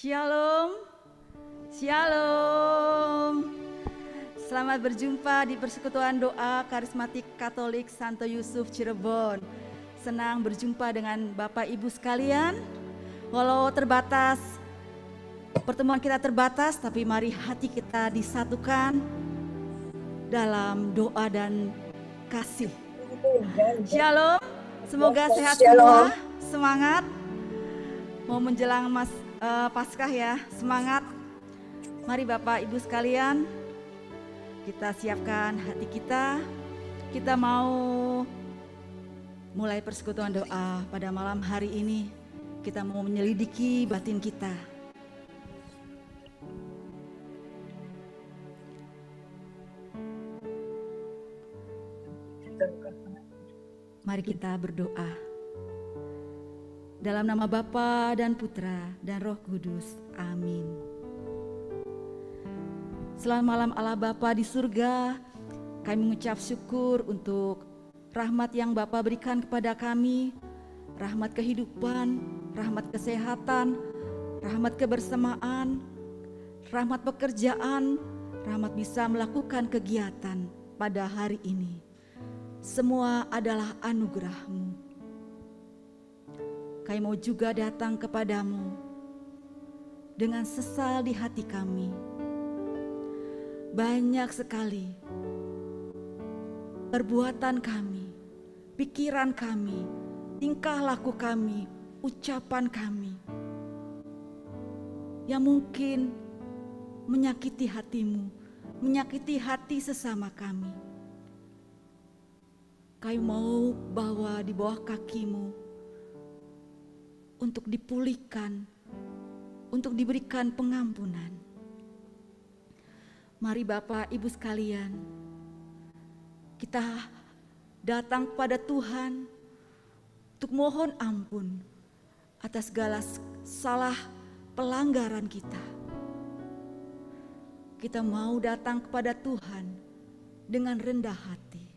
Shalom, Shalom. Selamat berjumpa di Persekutuan Doa Karismatik Katolik Santo Yusuf Cirebon. Senang berjumpa dengan Bapak Ibu sekalian. Walau terbatas, pertemuan kita terbatas, tapi mari hati kita disatukan dalam doa dan kasih. Shalom, semoga sehat semua, semangat. Mau menjelang Paskah ya, semangat. Mari Bapak Ibu sekalian, kita siapkan hati kita. Kita mau mulai persekutuan doa pada malam hari ini. Kita mau menyelidiki batin kita. Mari kita berdoa. Dalam nama Bapa dan Putra dan Roh Kudus. Amin. Selamat malam Allah Bapa di surga. Kami mengucap syukur untuk rahmat yang Bapa berikan kepada kami. Rahmat kehidupan, rahmat kesehatan, rahmat kebersamaan, rahmat pekerjaan, rahmat bisa melakukan kegiatan pada hari ini. Semua adalah anugerah-Mu. Kami mau juga datang kepadamu dengan sesal di hati kami. Banyak sekali perbuatan kami, pikiran kami, tingkah laku kami, ucapan kami yang mungkin menyakiti hatimu, menyakiti hati sesama kami. Kami mau bawa di bawah kakimu untuk dipulihkan, untuk diberikan pengampunan. Mari Bapak Ibu sekalian, kita datang kepada Tuhan untuk mohon ampun atas segala salah pelanggaran kita. Kita mau datang kepada Tuhan dengan rendah hati.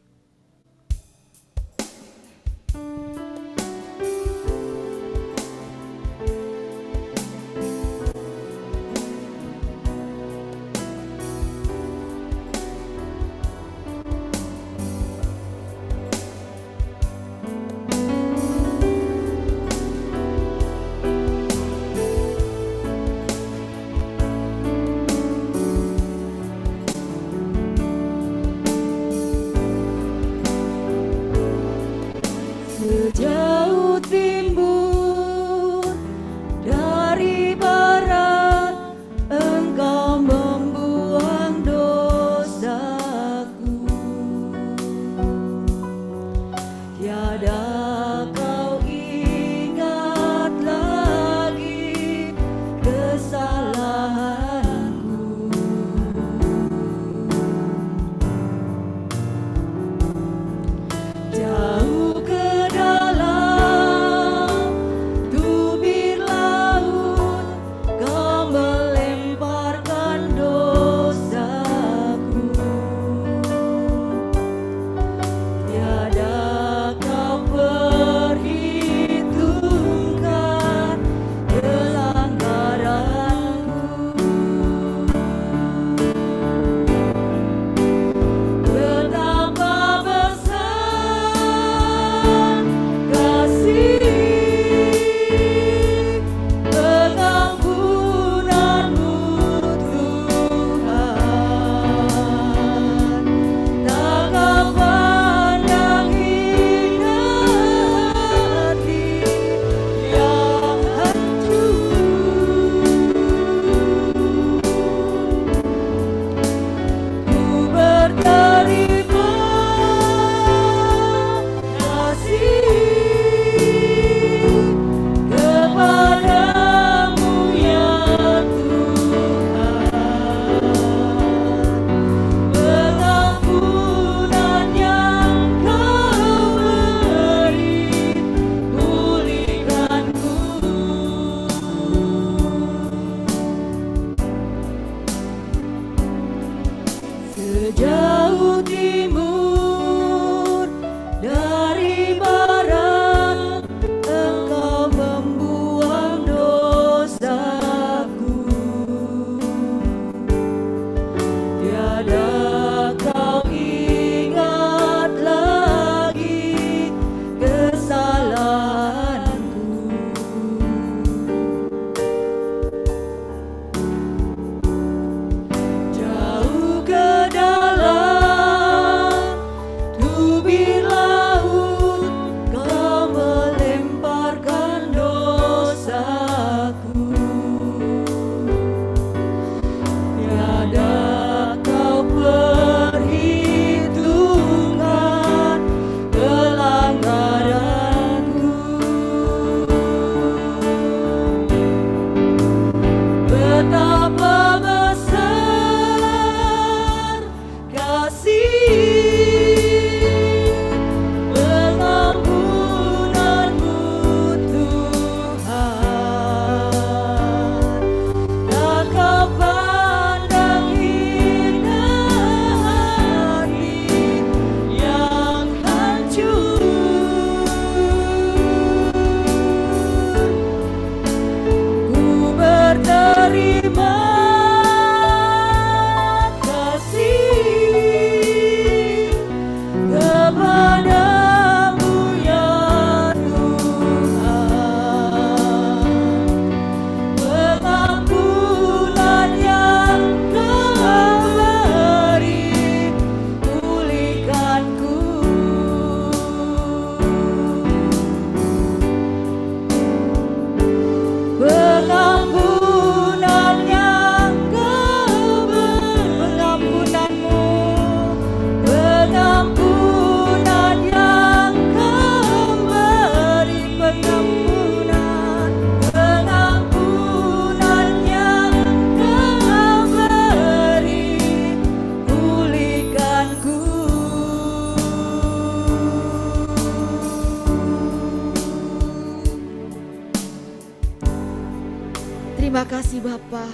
Terima kasih Bapa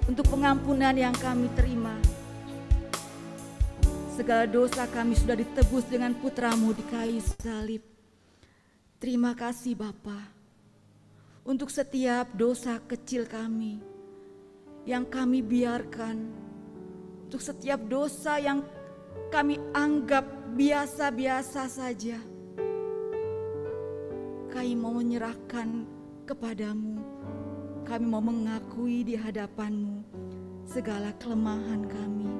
untuk pengampunan yang kami terima. Segala dosa kami sudah ditebus dengan putra-Mu di kayu salib. Terima kasih Bapa untuk setiap dosa kecil kami yang kami biarkan, untuk setiap dosa yang kami anggap biasa-biasa saja. Kami mau menyerahkan kepadamu. Kami mau mengakui di hadapan-Mu segala kelemahan kami.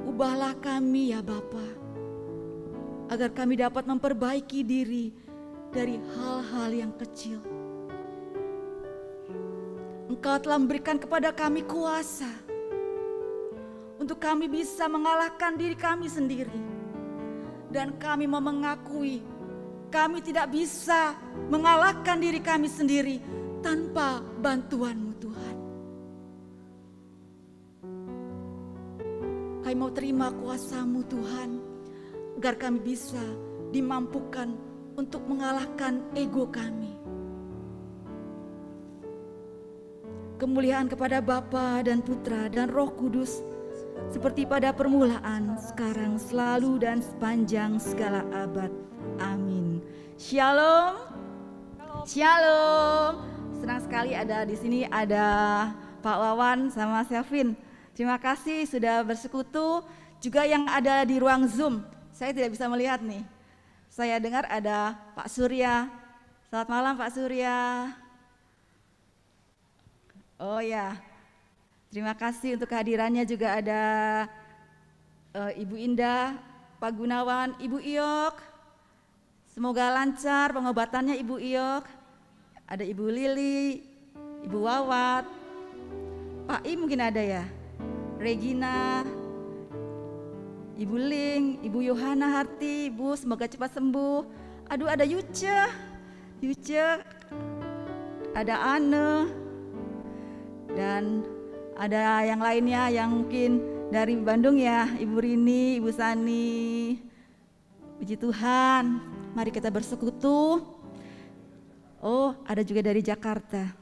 Ubahlah kami ya Bapa, agar kami dapat memperbaiki diri dari hal-hal yang kecil. Engkau telah memberikan kepada kami kuasa untuk kami bisa mengalahkan diri kami sendiri. Dan kami mau mengakui kami tidak bisa mengalahkan diri kami sendiri tanpa bantuan-Mu Tuhan. Kami mau terima kuasa-Mu Tuhan, agar kami bisa dimampukan untuk mengalahkan ego kami. Kemuliaan kepada Bapa dan Putra dan Roh Kudus, seperti pada permulaan, sekarang, selalu, dan sepanjang segala abad. Amin. Shalom. Shalom. Senang sekali ada di sini, ada Pak Wawan sama Selvin. Terima kasih sudah bersekutu. Juga yang ada di ruang Zoom, saya tidak bisa melihat nih. Saya dengar ada Pak Surya. Selamat malam Pak Surya. Oh ya, terima kasih untuk kehadirannya. Juga ada Ibu Indah, Pak Gunawan, Ibu Iyok. Semoga lancar pengobatannya Ibu Iyok. Ada Ibu Lili, Ibu Wawat, Pak I mungkin ada ya, Regina, Ibu Ling, Ibu Yohana Harti, Ibu semoga cepat sembuh. Aduh ada Yuce, ada Anne, dan ada yang lainnya yang mungkin dari Bandung ya, Ibu Rini, Ibu Sani. Puji Tuhan, mari kita bersekutu. Oh, ada juga dari Jakarta.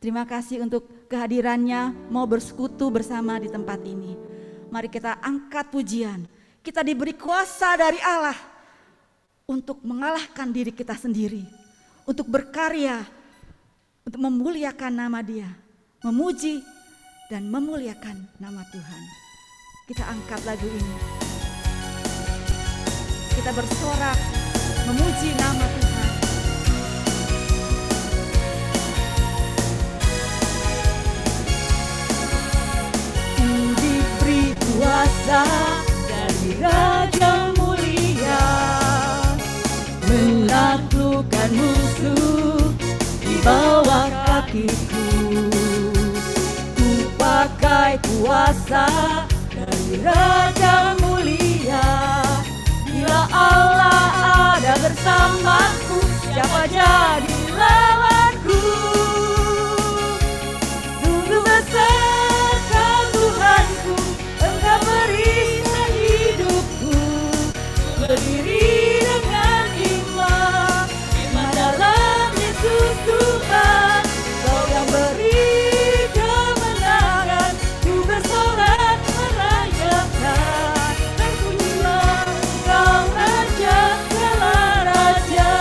Terima kasih untuk kehadirannya, mau bersekutu bersama di tempat ini. Mari kita angkat pujian. Kita diberi kuasa dari Allah untuk mengalahkan diri kita sendiri, untuk berkarya, untuk memuliakan nama Dia, memuji dan memuliakan nama Tuhan. Kita angkat lagu ini. Kita bersorak memuji nama Tuhan. Kuasa dari Raja Mulia, menaklukkan musuh di bawah kakiku. Ku pakai kuasa dari Raja Mulia. Bila Allah ada bersamaku, siapa jadi lawanku? Sungguh besar Tuhanku, Engkau berikan hidupku, berdiri dengan iman dalam Yesus Tuhan. Kau yang beri kemenangan, ku bersorak merayakan. Terpujilah Kau Raja segala raja.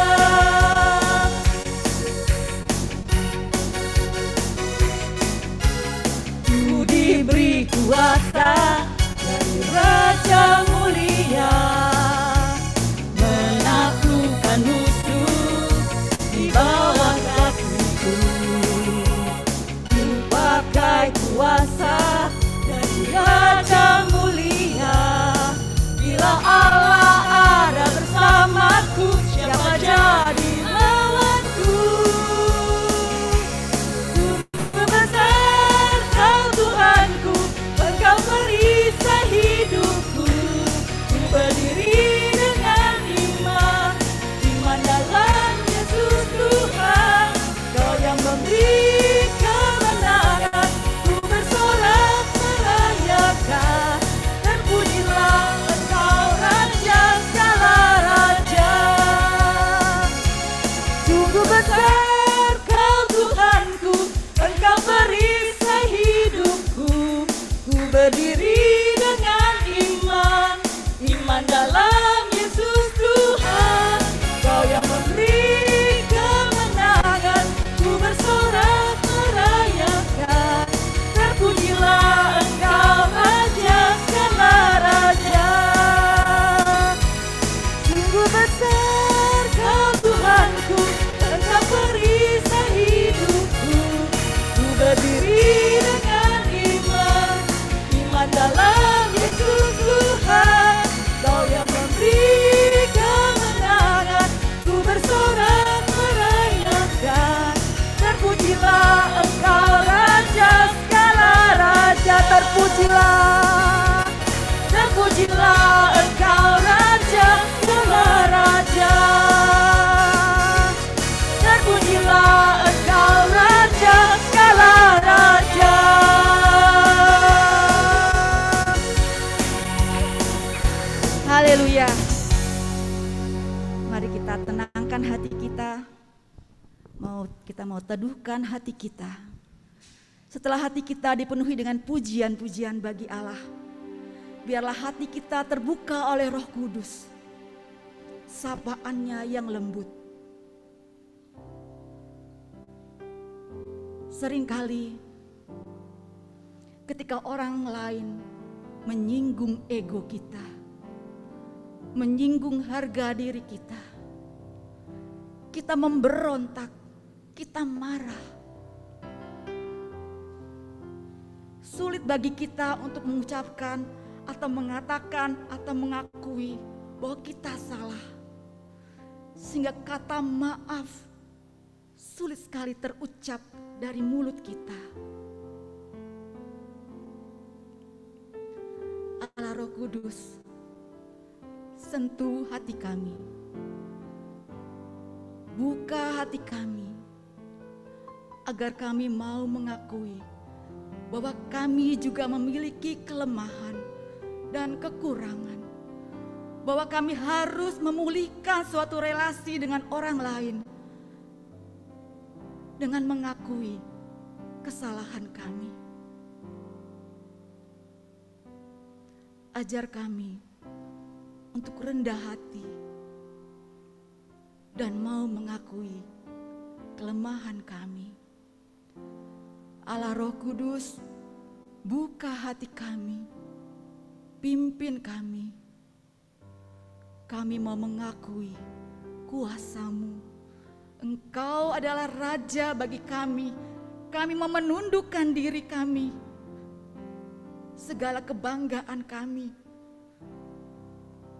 kuasa dari Raja mulia, menaklukkan musuh di bawah kakiku. Ku pakai kuasa dari Raja mulia. Bila Allah ada bersamaku, siapa jadi lawanku? Sungguh besar Kau Tuhanku, Engkau perisai hidupku. Ku berdiri dengan iman, iman dalam Yesus Tuhan. Kau yang memberi kebenaran, ku bersorak merayakan. Terpujilah Engkau Raja segala raja. Sungguh besar Kau Tuhanku, Engkau perisai hidupku. Ku berdiri dengan iman, iman dalam Yesus Tuhan. Kau yang memberi kemenangan, ku bersorak merayakan. Terpujilah Engkau Raja segala raja. Sungguh besar Kau Tuhanku, Engkau perisai hidupku. Ku berdiri dengan iman, iman dalam Yesus Tuhan. Kau yang memberi kemenangan, ku bersorak merayakan. Terpujilah Engkau Raja segala raja. Terpujilah, terpujilah Engkau Raja segala raja. Terpujilah Engkau Raja segala raja. Haleluya. Mari kita tenangkan hati kita. Kita mau teduhkan hati kita. Setelah hati kita dipenuhi dengan pujian-pujian bagi Allah, biarlah hati kita terbuka oleh Roh Kudus. Sapaannya yang lembut. Seringkali ketika orang lain menyinggung ego kita, menyinggung harga diri kita, kita memberontak, kita marah. Sulit bagi kita untuk mengucapkan atau mengatakan atau mengakui bahwa kita salah. Sehingga kata maaf sulit sekali terucap dari mulut kita. Allah Roh Kudus, sentuh hati kami. Buka hati kami agar kami mau mengakui bahwa kami juga memiliki kelemahan dan kekurangan, bahwa kami harus memulihkan suatu relasi dengan orang lain dengan mengakui kesalahan kami. Ajar kami untuk rendah hati dan mau mengakui kelemahan kami. Allah Roh Kudus, buka hati kami, pimpin kami. Kami mau mengakui kuasa-Mu. Engkau adalah Raja bagi kami. Kami mau menundukkan diri kami. Segala kebanggaan kami,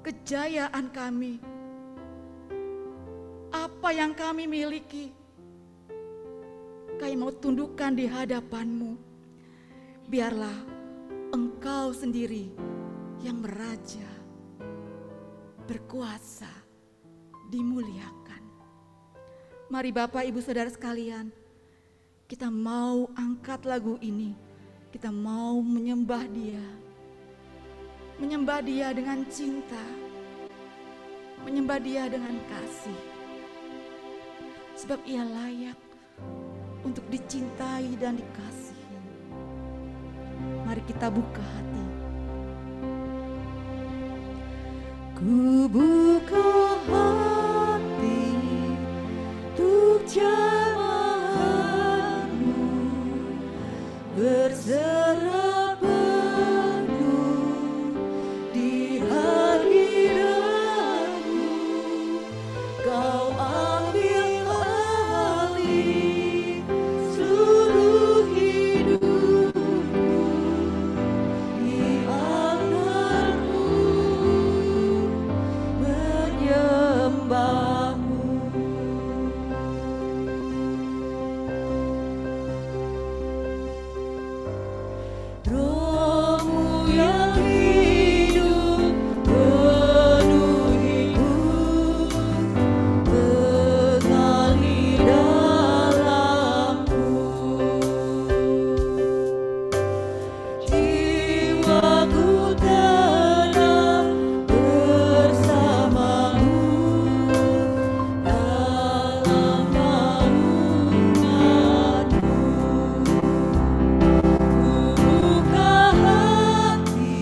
kejayaan kami, apa yang kami miliki, kami mau tundukkan di hadapan-Mu. Biarlah Engkau sendiri yang meraja, berkuasa, dimuliakan. Mari Bapak Ibu Saudara sekalian, kita mau angkat lagu ini. Kita mau menyembah Dia. Menyembah Dia dengan cinta. Menyembah Dia dengan kasih. Sebab Ia layak untuk dicintai dan dikasihi. Mari kita buka hati. Ku buka hati untuk jamaah-Mu, berserah yang hidup penuh hidup mengalir dalamku. Jiwaku tenang bersamamu dalam naunganmu. Ku buka hati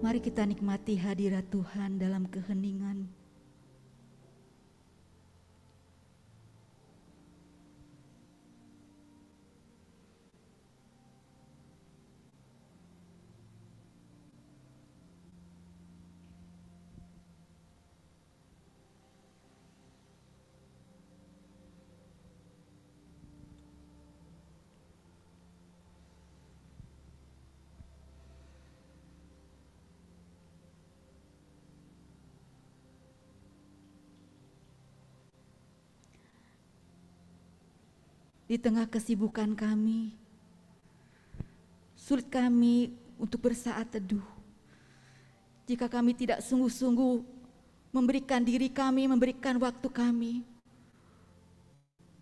Mari kita nikmati hadirat Tuhan dalam keheningan. Di tengah kesibukan kami, sulit kami untuk bersaat teduh. Jika kami tidak sungguh-sungguh memberikan diri kami, memberikan waktu kami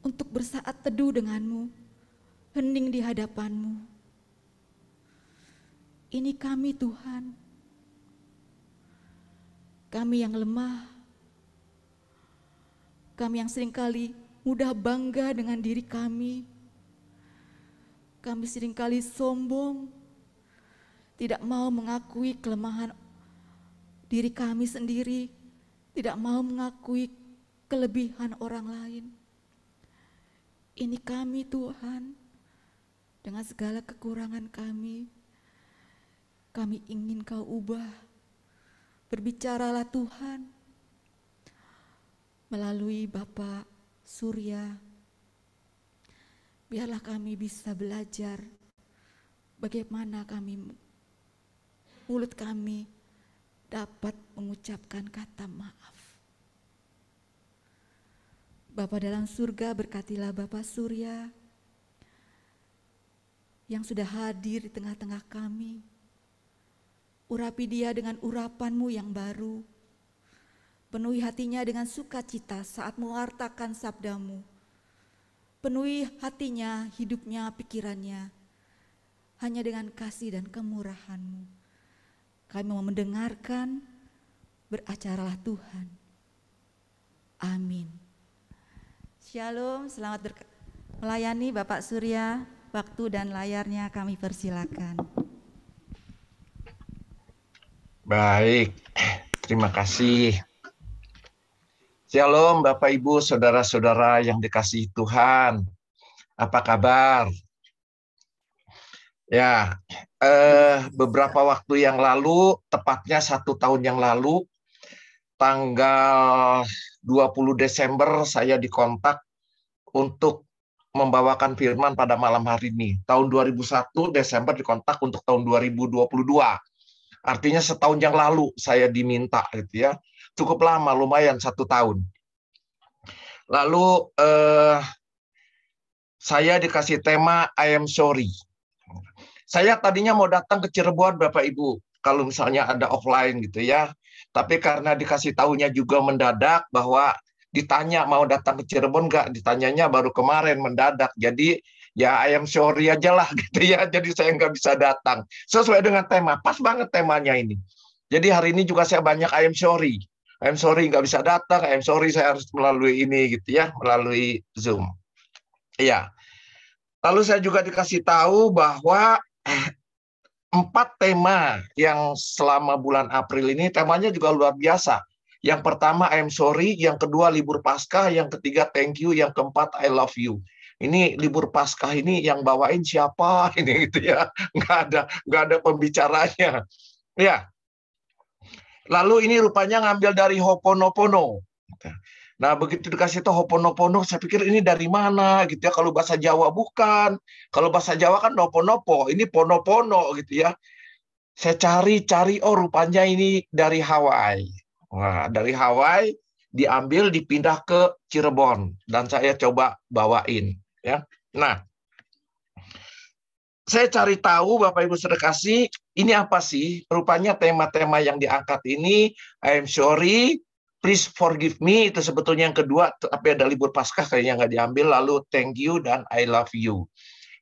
untuk bersaat teduh denganmu, hening di hadapanmu. Ini kami Tuhan, kami yang lemah, kami yang seringkali mudah bangga dengan diri kami. Kami seringkali sombong, tidak mau mengakui kelemahan diri kami sendiri, tidak mau mengakui kelebihan orang lain. Ini kami Tuhan, dengan segala kekurangan kami ingin Kau ubah. Berbicaralah Tuhan, melalui Bapak Surya, biarlah kami bisa belajar bagaimana mulut kami dapat mengucapkan kata maaf. Bapa dalam surga, berkatilah Bapak Surya yang sudah hadir di tengah-tengah kami. Urapi dia dengan urapan-Mu yang baru. Penuhi hatinya dengan sukacita saat mewartakan sabda-Mu. Penuhi hatinya, hidupnya, pikirannya hanya dengan kasih dan kemurahan-Mu. Kami mau mendengarkan, beracaralah Tuhan. Amin. Shalom, selamat melayani Bapak Surya. Waktu dan layarnya kami persilakan. Baik, terima kasih. Shalom Bapak Ibu, saudara-saudara yang dikasihi Tuhan. Apa kabar? Ya, beberapa waktu yang lalu, tepatnya 1 tahun yang lalu, tanggal 20 Desember saya dikontak untuk membawakan firman pada malam hari ini. Tahun 2001 Desember dikontak untuk tahun 2022. Artinya setahun yang lalu saya diminta gitu ya. Cukup lama, lumayan 1 tahun. Lalu saya dikasih tema I am sorry. Saya tadinya mau datang ke Cirebon Bapak Ibu, kalau misalnya ada offline gitu ya. Tapi karena dikasih tahunya juga mendadak bahwa ditanya mau datang ke Cirebon nggak, ditanyanya baru kemarin mendadak. Jadi ya I am sorry aja lah gitu ya. Jadi saya nggak bisa datang. Sesuai dengan tema, pas banget temanya ini. Jadi hari ini juga saya banyak I am sorry. I'm sorry nggak bisa datang, I'm sorry saya harus melalui ini gitu ya, melalui Zoom. Iya. Lalu saya juga dikasih tahu bahwa 4 tema yang selama bulan April ini temanya juga luar biasa. Yang pertama I'm sorry, yang kedua libur Paskah, yang ketiga thank you, yang keempat I love you. Ini libur Paskah ini yang bawain siapa ini gitu ya, nggak ada pembicaranya. Ya. Lalu ini rupanya ngambil dari Ho'oponopono. Nah, begitu dikasih tahu Ho'oponopono, saya pikir ini dari mana gitu ya. Kalau bahasa Jawa bukan. Kalau bahasa Jawa kan nopo-nopo, ini pono-pono gitu ya. Saya cari-cari, oh rupanya ini dari Hawaii. Nah, dari Hawaii diambil dipindah ke Cirebon dan saya coba bawain ya. Nah, saya cari tahu Bapak Ibu Saudara kasih, ini apa sih? Rupanya tema-tema yang diangkat ini, I am sorry, please forgive me, itu sebetulnya yang kedua, tapi ada libur Paskah kayaknya nggak diambil, lalu thank you dan I love you.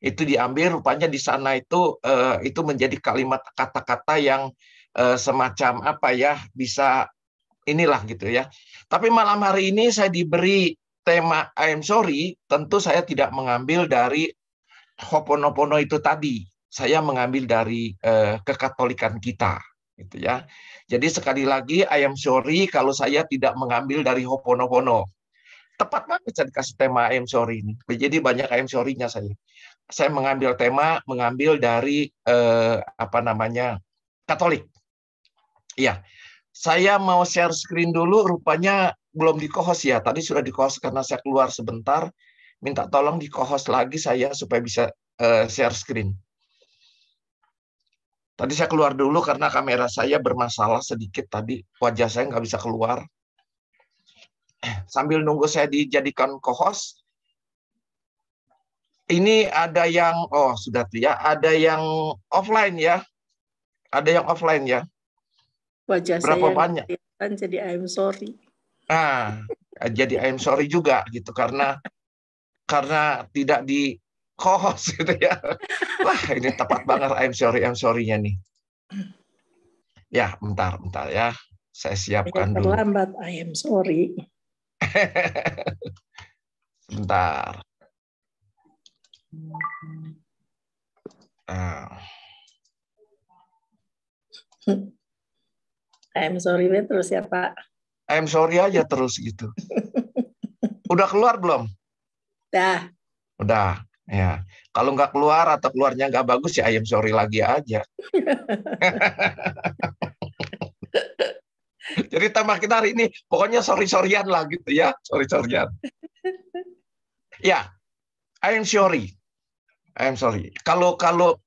Itu diambil, rupanya di sana itu menjadi kalimat kata-kata yang semacam apa ya, bisa inilah gitu ya. Tapi malam hari ini saya diberi tema I am sorry, tentu saya tidak mengambil dari Ho'oponopono itu tadi, saya mengambil dari kekatolikan kita. gitu ya. Jadi sekali lagi, I am sorry kalau saya tidak mengambil dari Ho'oponopono. Tepat banget saya dikasih tema I am sorry ini. Jadi banyak I am sorry-nya saya. Saya mengambil dari Katolik. Iya, saya mau share screen dulu. Rupanya belum di co-host ya. Tadi sudah di co-host karena saya keluar sebentar. Minta tolong di co-host lagi saya supaya bisa share screen. Tadi saya keluar dulu karena kamera saya bermasalah sedikit tadi. Wajah saya nggak bisa keluar. Sambil nunggu saya dijadikan co-host, ini ada yang, sudah tuh ya, ada yang offline ya. Ada yang offline ya. Wajah Berapa saya banyak? kelihatan, jadi I'm sorry. Nah, jadi I'm sorry juga gitu karena tidak di co-host gitu ya. Wah, ini tepat banget I'm sorry-nya nih. Ya, bentar ya. Saya siapkan dulu. Terlambat, I am sorry. Bentar. Nah. I'm sorry terus ya Pak. I'm sorry aja terus gitu. Udah keluar belum? Udah. Ya. Kalau nggak keluar atau keluarnya nggak bagus ya I'm sorry lagi aja. Jadi tema kita hari ini pokoknya sorry-sorryan lah gitu ya. Sorry-sorryan. Ya, I am sorry. I am sorry. Kalau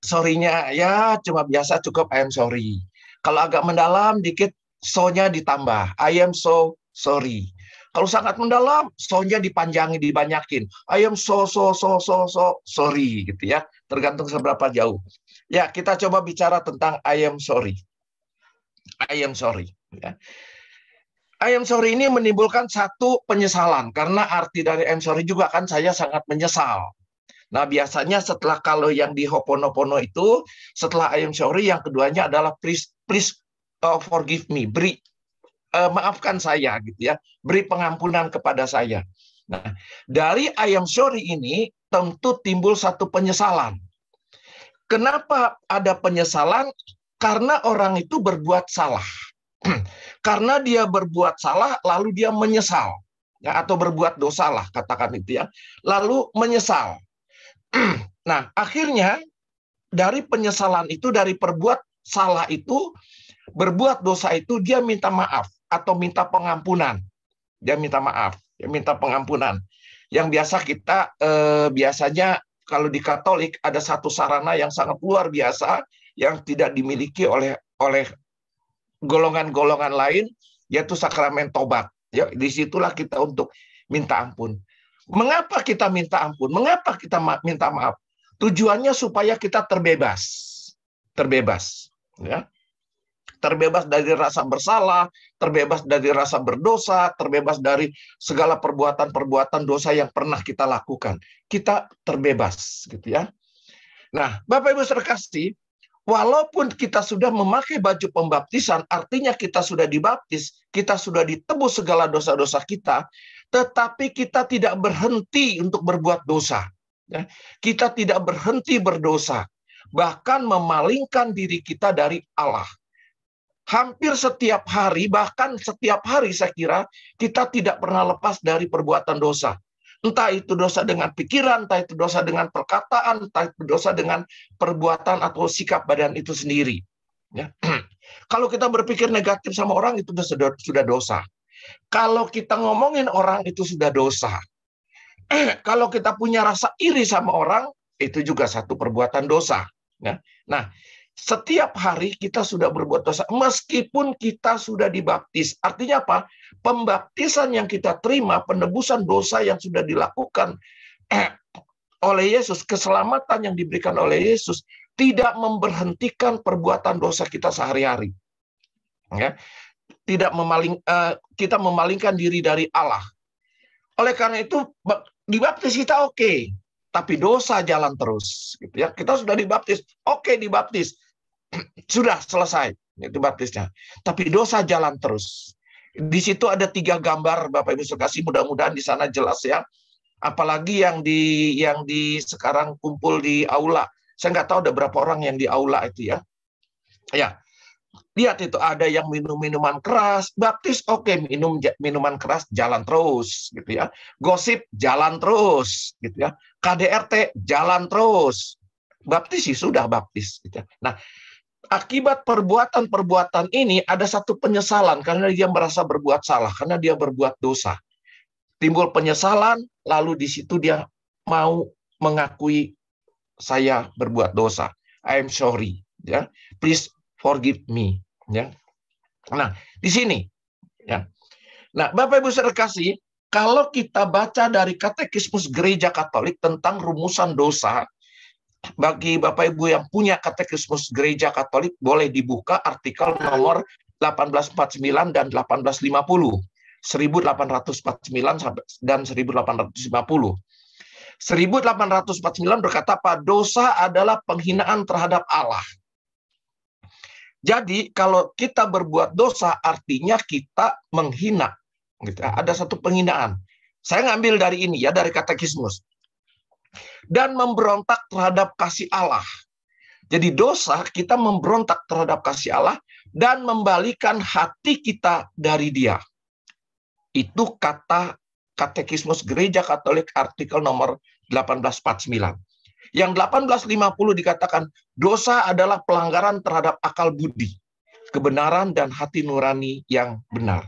sorry-nya ya cuma biasa cukup I am sorry. Kalau agak mendalam dikit so-nya ditambah. I am so sorry. Kalau sangat mendalam, so-nya dipanjangin, dibanyakin. I am so sorry gitu ya. Tergantung seberapa jauh. Ya, kita coba bicara tentang I am sorry. I am sorry. Ya. I am sorry ini menimbulkan satu penyesalan. Karena arti dari I am sorry juga kan saya sangat menyesal. Nah, biasanya setelah kalau yang di Ho'oponopono itu, setelah I am sorry, yang keduanya adalah please forgive me, maafkan saya gitu ya, beri pengampunan kepada saya. Nah, dari I am sorry ini tentu timbul satu penyesalan. Kenapa ada penyesalan? Karena orang itu berbuat salah. Karena dia berbuat salah, lalu dia menyesal, ya, atau berbuat dosa lah, katakan itu ya, lalu menyesal. Nah, akhirnya dari penyesalan itu, dari perbuat salah itu, berbuat dosa itu, dia minta maaf atau minta pengampunan. Dia minta maaf, dia minta pengampunan. Yang biasa kita biasanya kalau di Katolik ada satu sarana yang sangat luar biasa yang tidak dimiliki oleh golongan-golongan lain, yaitu sakramen tobat. Ya, disitulah kita untuk minta ampun. Mengapa kita minta ampun? Mengapa kita minta maaf? Tujuannya supaya kita terbebas. Ya. Terbebas dari rasa bersalah, terbebas dari rasa berdosa, terbebas dari segala perbuatan-perbuatan dosa yang pernah kita lakukan. Kita terbebas, gitu ya. Nah, Bapak Ibu terkasih, walaupun kita sudah memakai baju pembaptisan, artinya kita sudah dibaptis, kita sudah ditebus segala dosa-dosa kita, tetapi kita tidak berhenti untuk berbuat dosa. Ya. Kita tidak berhenti berdosa, bahkan memalingkan diri kita dari Allah. Hampir setiap hari, bahkan setiap hari saya kira, kita tidak pernah lepas dari perbuatan dosa. Entah itu dosa dengan pikiran, entah itu dosa dengan perkataan, entah itu dosa dengan perbuatan atau sikap badan itu sendiri. Ya. Kalau kita berpikir negatif sama orang, itu sudah dosa. Kalau kita ngomongin orang, itu sudah dosa. Kalau kita punya rasa iri sama orang, itu juga satu perbuatan dosa. Nah, setiap hari kita sudah berbuat dosa, meskipun kita sudah dibaptis. Artinya apa? Pembaptisan yang kita terima, penebusan dosa yang sudah dilakukan oleh Yesus, keselamatan yang diberikan oleh Yesus, tidak memberhentikan perbuatan dosa kita sehari-hari. Ya. Kita memalingkan diri dari Allah. Oleh karena itu, dibaptis kita oke, tapi dosa jalan terus. Gitu ya. Kita sudah dibaptis, oke dibaptis, sudah selesai itu baptisnya. Tapi dosa jalan terus. Di situ ada 3 gambar, Bapak Ibu sekalian, mudah-mudahan di sana jelas ya. Apalagi yang di sekarang kumpul di aula. Saya nggak tahu ada berapa orang yang di aula itu ya. Ya. Lihat itu, ada yang minum minuman keras, baptis oke, minum minuman keras jalan terus gitu ya. Gosip jalan terus gitu ya. KDRT jalan terus. Baptis sih sudah baptis gitu ya. Nah, akibat perbuatan-perbuatan ini ada satu penyesalan karena dia merasa berbuat salah, karena dia berbuat dosa. Timbul penyesalan, lalu di situ dia mau mengakui saya berbuat dosa. I'm sorry, ya. Please forgive me, ya. Nah, di sini, ya. Nah, Bapak Ibu saudara kasih, kalau kita baca dari Katekismus Gereja Katolik tentang rumusan dosa, bagi Bapak Ibu yang punya Katekismus Gereja Katolik, boleh dibuka artikel nomor 1849 dan 1850. 1849 dan 1850. 1849 berkata, "Pak, dosa adalah penghinaan terhadap Allah." Jadi kalau kita berbuat dosa artinya kita menghina. Gitu. Ada satu penghinaan. Saya ngambil dari ini ya, dari Katekismus. Dan memberontak terhadap kasih Allah. Jadi dosa kita memberontak terhadap kasih Allah dan membalikan hati kita dari Dia. Itu kata Katekismus Gereja Katolik artikel nomor 1849. Yang 1850 dikatakan, dosa adalah pelanggaran terhadap akal budi, kebenaran dan hati nurani yang benar.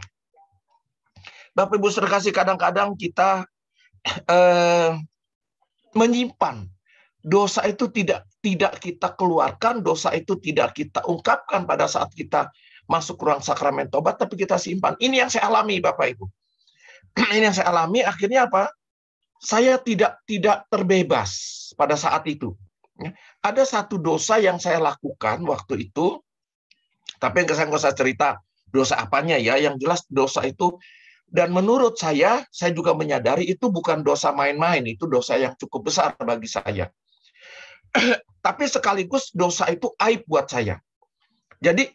Bapak Ibu saudara kasih, kadang-kadang kita menyimpan dosa itu, tidak kita keluarkan, dosa itu tidak kita ungkapkan pada saat kita masuk ruang sakramen tobat, tapi kita simpan. Ini yang saya alami, Bapak Ibu. Ini yang saya alami, akhirnya apa? Saya tidak terbebas pada saat itu. Ada satu dosa yang saya lakukan waktu itu, tapi saya nggak usah cerita dosa apanya ya, yang jelas dosa itu, dan menurut saya juga menyadari itu bukan dosa main-main, itu dosa yang cukup besar bagi saya. Tapi sekaligus dosa itu aib buat saya. Jadi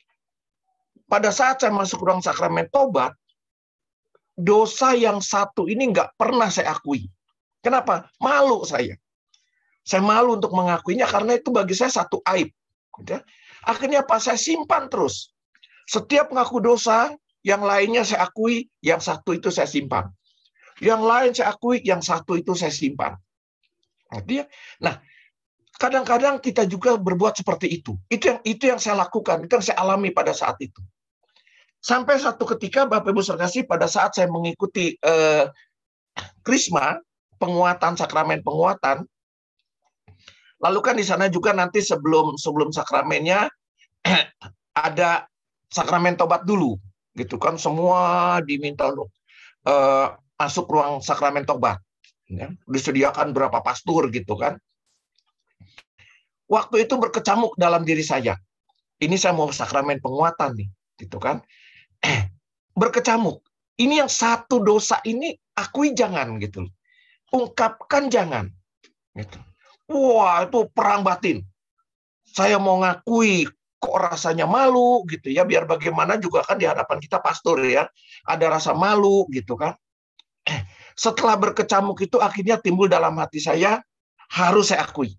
pada saat saya masuk ruang sakramen tobat, dosa yang satu ini nggak pernah saya akui. Kenapa? Malu saya. Saya malu untuk mengakuinya karena itu bagi saya satu aib. Akhirnya apa? Saya simpan terus. Setiap mengaku dosa, yang lainnya saya akui, yang satu itu saya simpan. Yang lain saya akui, yang satu itu saya simpan. Nah, kadang-kadang kita juga berbuat seperti itu. Itu yang saya lakukan, itu yang saya alami pada saat itu. Sampai satu ketika, Bapak Ibu saudara kasih, pada saat saya mengikuti Krisma, penguatan, sakramen penguatan, lalu kan di sana juga nanti sebelum sakramennya ada sakramen tobat dulu, gitu kan, semua diminta untuk masuk ruang sakramen tobat, ya. Disediakan berapa pastor gitu kan. Waktu itu berkecamuk dalam diri saya. Ini saya mau sakramen penguatan nih, gitu kan. Berkecamuk. Ini yang satu dosa ini akui jangan gitu. Ungkapkan jangan. Gitu. Wah, itu perang batin. Saya mau ngakui kok rasanya malu gitu ya, biar bagaimana juga kan di hadapan kita pastor ya, ada rasa malu gitu kan. Setelah berkecamuk itu akhirnya timbul dalam hati saya, harus saya akui.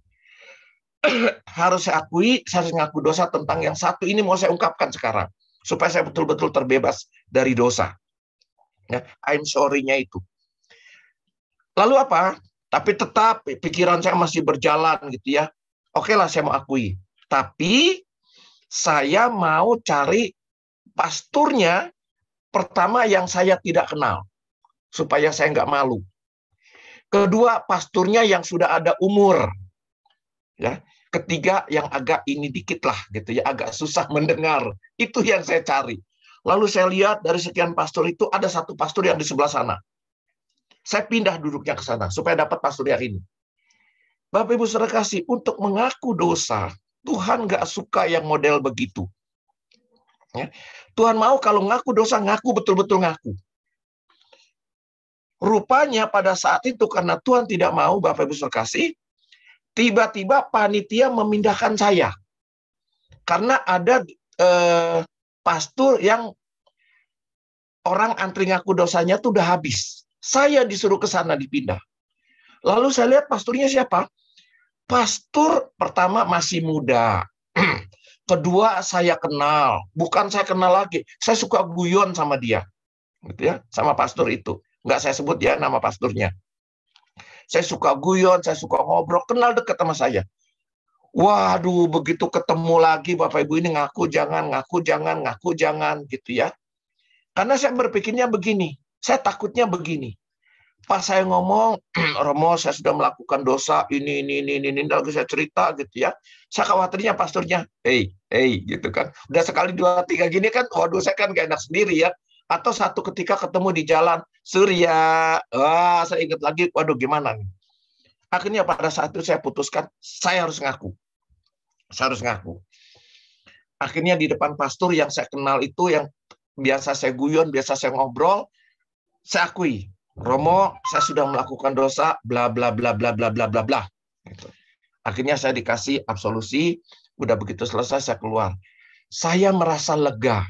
Harus saya akui, saya harus ngaku dosa tentang yang satu ini mau saya ungkapkan sekarang. Supaya saya betul-betul terbebas dari dosa. Ya, I'm sorry-nya itu. Lalu apa? Tapi tetap pikiran saya masih berjalan gitu ya. Oke lah, saya mau akui. Tapi saya mau cari pasturnya pertama yang saya tidak kenal. Supaya saya nggak malu. Kedua, pasturnya yang sudah ada umur. Ya. Ketiga, yang agak ini dikit lah gitu ya, agak susah mendengar. Itu yang saya cari. Lalu saya lihat dari sekian pastor itu ada satu pastor yang di sebelah sana. Saya pindah duduknya ke sana supaya dapat pastor yang ini. Bapak Ibu saudara kasih, untuk mengaku dosa, Tuhan nggak suka yang model begitu. Ya. Tuhan mau kalau ngaku dosa, ngaku betul-betul ngaku. Rupanya pada saat itu karena Tuhan tidak mau, Bapak Ibu saudara kasih, tiba-tiba panitia memindahkan saya. Karena ada pastor yang orang antri ngaku dosanya tuh udah habis. Saya disuruh ke sana dipindah. Lalu saya lihat pasturnya siapa? Pastor pertama masih muda. Kedua, saya kenal. Bukan saya kenal lagi. Saya suka guyon sama dia. Gitu ya, sama pastor itu. Nggak saya sebut ya nama pastornya. Saya suka guyon, saya suka ngobrol, kenal dekat sama saya. Waduh, begitu ketemu lagi Bapak Ibu ini ngaku jangan, gitu ya. Karena saya berpikirnya begini, saya takutnya begini. Pas saya ngomong, Romo, saya sudah melakukan dosa, ini, lalu saya cerita gitu ya. Saya khawatirnya pastornya, hey, gitu kan. Udah sekali, dua, tiga gini kan, waduh saya kan gak enak sendiri ya. Atau satu ketika ketemu di jalan, Surya, saya ingat lagi, waduh gimana nih. Akhirnya pada saat itu saya putuskan, saya harus ngaku. Akhirnya di depan pastor yang saya kenal itu, yang biasa saya guyon, biasa saya ngobrol, saya akui, Romo, saya sudah melakukan dosa, bla bla bla bla bla bla bla bla. Gitu. Akhirnya saya dikasih absolusi, udah begitu selesai saya keluar. Saya merasa lega,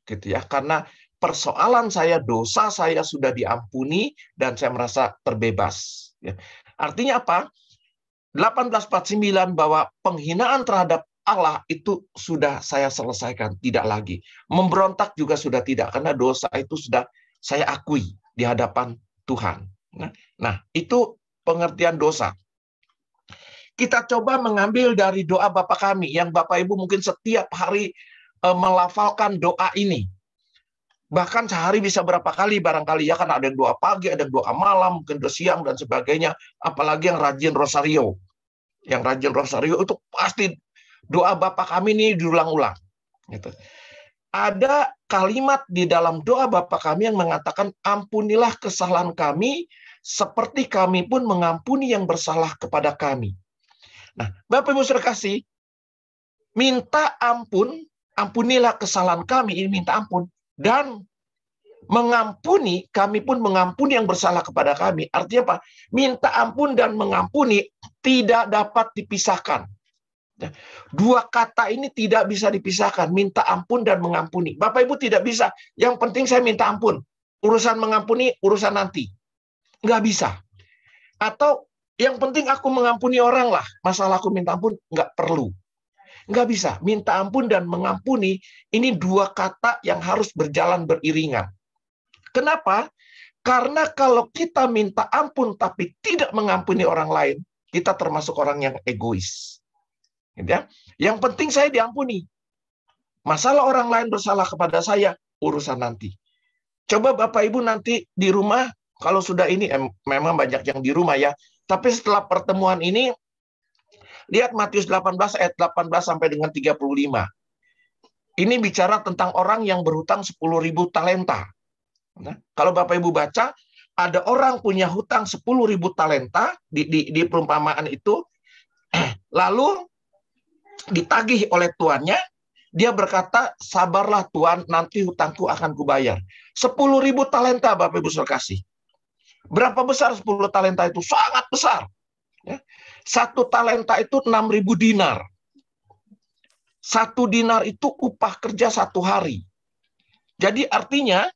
gitu ya, karena persoalan saya, dosa saya sudah diampuni dan saya merasa terbebas. Ya. Artinya apa? 1849 bahwa penghinaan terhadap Allah itu sudah saya selesaikan, tidak lagi. Memberontak juga sudah tidak, karena dosa itu sudah saya akui di hadapan Tuhan. Nah, itu pengertian dosa. Kita coba mengambil dari doa Bapa kami, yang Bapak Ibu mungkin setiap hari melafalkan doa ini. Bahkan sehari bisa berapa kali barangkali ya, kan ada yang doa pagi, ada yang doa malam, mungkin doa siang dan sebagainya. Apalagi yang rajin rosario. Yang rajin rosario itu pasti doa Bapa kami ini diulang-ulang. Gitu. Ada kalimat di dalam doa Bapa kami yang mengatakan, ampunilah kesalahan kami seperti kami pun mengampuni yang bersalah kepada kami. Nah, Bapak Ibu saudara kasih, minta ampun, ampunilah kesalahan kami, ini minta ampun. Dan mengampuni, kami pun mengampuni yang bersalah kepada kami. Artinya apa? Minta ampun dan mengampuni tidak dapat dipisahkan. Dua kata ini tidak bisa dipisahkan. Minta ampun dan mengampuni. Bapak Ibu tidak bisa. Yang penting saya minta ampun. Urusan mengampuni, urusan nanti. Nggak bisa. Atau yang penting aku mengampuni orang lah. Masalah aku minta ampun, nggak perlu. Nggak bisa. Minta ampun dan mengampuni, ini dua kata yang harus berjalan beriringan. Kenapa? Karena kalau kita minta ampun tapi tidak mengampuni orang lain, kita termasuk orang yang egois. Ya? Yang penting saya diampuni. Masalah orang lain bersalah kepada saya, urusan nanti. Coba Bapak Ibu nanti di rumah, kalau sudah ini, memang banyak yang di rumah ya, tapi setelah pertemuan ini, lihat Matius 18 ayat 18 sampai dengan 35. Ini bicara tentang orang yang berhutang 10.000 talenta. Nah, kalau Bapak Ibu baca, ada orang punya hutang 10.000 talenta di perumpamaan itu, lalu ditagih oleh tuannya, dia berkata, sabarlah Tuan, nanti hutangku akan kubayar. 10.000 talenta Bapak Ibu saudara kasih. Berapa besar 10 talenta itu? Sangat besar. Ya. 1 talenta itu 6.000 dinar. 1 dinar itu upah kerja 1 hari. Jadi artinya,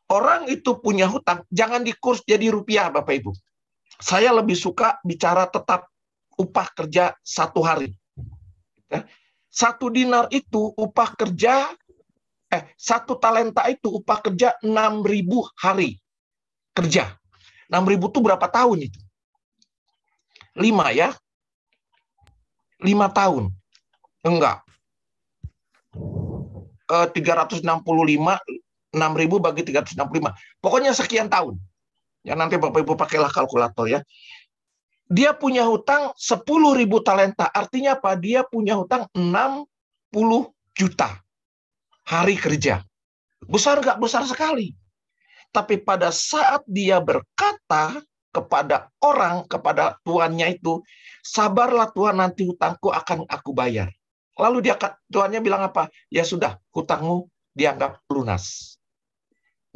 orang itu punya hutang, jangan dikurs jadi rupiah Bapak Ibu. Saya lebih suka bicara tetap upah kerja 1 hari. 1 dinar itu upah kerja, 1 talenta itu upah kerja 6.000 hari kerja. 6.000 itu berapa tahun itu? 5 ya? 5 tahun. Enggak. 365, 6.000 bagi 365. Pokoknya sekian tahun. Ya nanti Bapak Ibu pakailah kalkulator ya. Dia punya hutang 10.000 talenta. Artinya apa? Dia punya hutang 60 juta hari kerja. Besar nggak? Besar sekali. Tapi pada saat dia berkata kepada orang, kepada tuannya itu, sabarlah Tuhan, nanti hutangku akan aku bayar. Lalu tuannya bilang apa? Ya sudah, hutangmu dianggap lunas.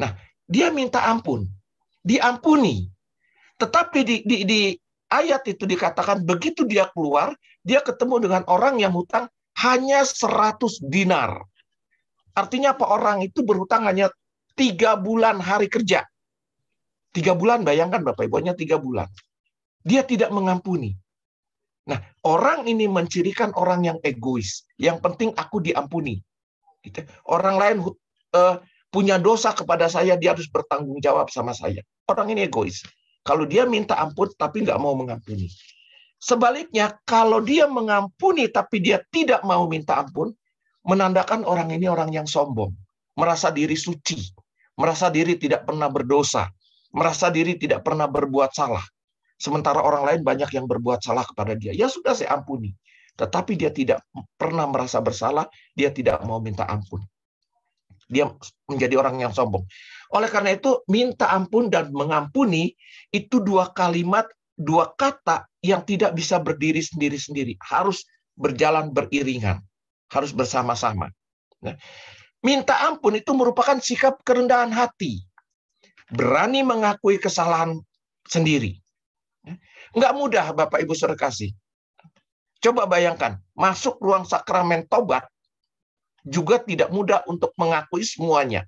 Nah, dia minta ampun. Diampuni. Tetapi di ayat itu dikatakan, begitu dia keluar, dia ketemu dengan orang yang hutang hanya 100 dinar. Artinya apa? Orang itu berhutang hanya 3 bulan hari kerja. 3 bulan, bayangkan Bapak Ibu, hanya 3 bulan. Dia tidak mengampuni. Nah, orang ini mencirikan orang yang egois. Yang penting aku diampuni. Gitu. Orang lain punya dosa kepada saya, dia harus bertanggung jawab sama saya. Orang ini egois. Kalau dia minta ampun tapi nggak mau mengampuni. Sebaliknya, kalau dia mengampuni tapi dia tidak mau minta ampun, menandakan orang ini orang yang sombong, merasa diri suci, merasa diri tidak pernah berdosa, merasa diri tidak pernah berbuat salah. Sementara orang lain banyak yang berbuat salah kepada dia. Ya sudah, saya ampuni. Tetapi dia tidak pernah merasa bersalah, dia tidak mau minta ampun. Dia menjadi orang yang sombong. Oleh karena itu, minta ampun dan mengampuni itu dua kalimat, dua kata yang tidak bisa berdiri sendiri-sendiri. Harus berjalan beriringan. Harus bersama-sama. Nah, minta ampun itu merupakan sikap kerendahan hati. Berani mengakui kesalahan sendiri. Nggak mudah, Bapak Ibu Saudara kasih. Coba bayangkan, masuk ruang sakramen tobat juga tidak mudah untuk mengakui semuanya.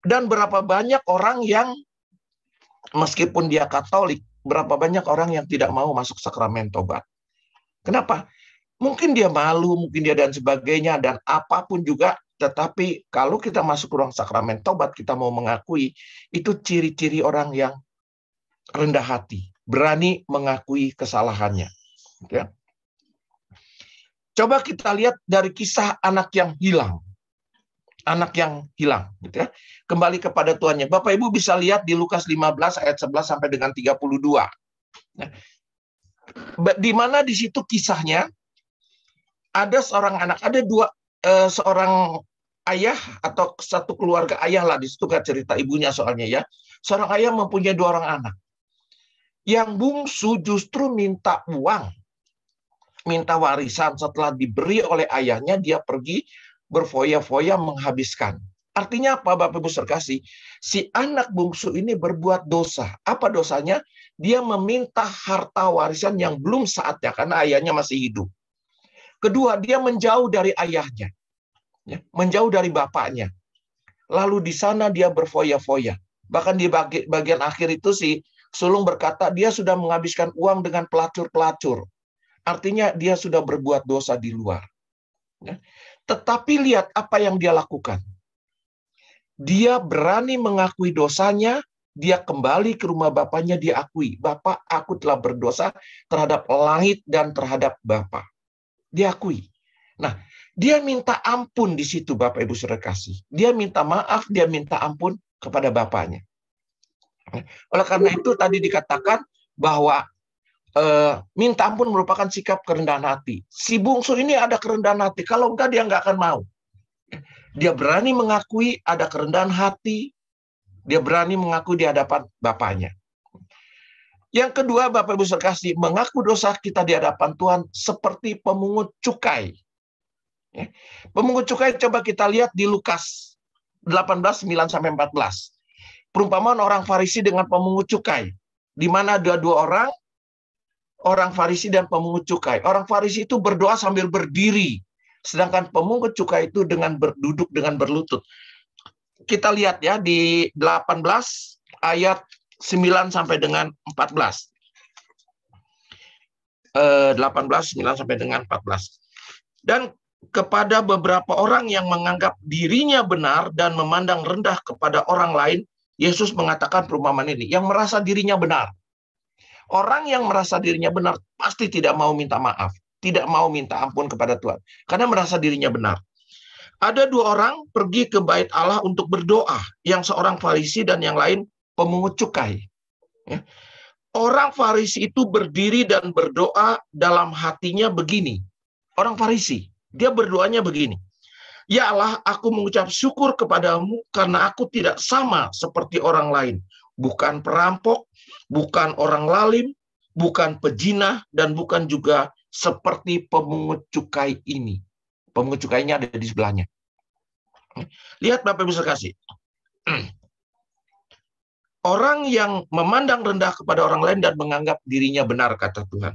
Dan berapa banyak orang yang, meskipun dia Katolik, berapa banyak orang yang tidak mau masuk sakramen tobat. Kenapa? Mungkin dia malu, mungkin dia dan sebagainya, dan apapun juga. Tetapi kalau kita masuk ruang sakramen tobat, kita mau mengakui, itu ciri-ciri orang yang rendah hati, berani mengakui kesalahannya. Ya. Coba kita lihat dari kisah anak yang hilang. Anak yang hilang. Gitu ya. Kembali kepada tuannya. Bapak Ibu bisa lihat di Lukas 15 ayat 11 sampai dengan 32. Nah, di mana di situ kisahnya ada seorang anak, ada seorang ayah atau satu keluarga ayah lah, di situ kan cerita ibunya soalnya ya. Seorang ayah mempunyai 2 orang anak. Yang bungsu justru minta uang, minta warisan. Setelah diberi oleh ayahnya, dia pergi berfoya-foya menghabiskan. Artinya apa, Bapak Ibu sekalian? Si anak bungsu ini berbuat dosa. Apa dosanya? Dia meminta harta warisan yang belum saatnya karena ayahnya masih hidup. Kedua, dia menjauh dari ayahnya, ya, menjauh dari bapaknya. Lalu di sana dia berfoya-foya. Bahkan di bagian akhir itu si sulung berkata, dia sudah menghabiskan uang dengan pelacur-pelacur. Artinya dia sudah berbuat dosa di luar. Ya. Tetapi lihat apa yang dia lakukan. Dia berani mengakui dosanya, dia kembali ke rumah bapaknya, dia akui, Bapak, aku telah berdosa terhadap langit dan terhadap Bapak. Dia akui. Nah, dia minta ampun di situ, Bapak Ibu Saudara kasih. Dia minta maaf, dia minta ampun kepada bapaknya. Oleh karena itu tadi dikatakan bahwa minta ampun merupakan sikap kerendahan hati. Si bungsu ini ada kerendahan hati. Kalau enggak, dia enggak akan mau. Dia berani mengakui ada kerendahan hati. Dia berani mengaku di hadapan bapaknya. Yang kedua, Bapak Ibu sekasih, mengaku dosa kita di hadapan Tuhan seperti pemungut cukai. Pemungut cukai coba kita lihat di Lukas 18, 9-14. Perumpamaan orang Farisi dengan pemungut cukai. Di mana ada 2 orang Farisi dan pemungut cukai. Orang Farisi itu berdoa sambil berdiri. Sedangkan pemungut cukai itu dengan duduk dengan berlutut. Kita lihat ya di 18 ayat 9 sampai dengan 14. 18, 9 sampai dengan 14. Dan kepada beberapa orang yang menganggap dirinya benar dan memandang rendah kepada orang lain, Yesus mengatakan perumpamaan ini, yang merasa dirinya benar. Orang yang merasa dirinya benar pasti tidak mau minta maaf, tidak mau minta ampun kepada Tuhan, karena merasa dirinya benar. Ada 2 orang pergi ke bait Allah untuk berdoa, yang seorang Farisi dan yang lain pemungut cukai. Ya. Orang Farisi itu berdiri dan berdoa dalam hatinya begini. Orang Farisi, dia berdoanya begini. Ya Allah, aku mengucap syukur kepadamu karena aku tidak sama seperti orang lain. Bukan perampok, bukan orang lalim, bukan pejinah, dan bukan juga seperti pemungut cukai ini. Pemungut cukainya ada di sebelahnya. Lihat Bapak Ibu sekasih. Orang yang memandang rendah kepada orang lain dan menganggap dirinya benar, kata Tuhan.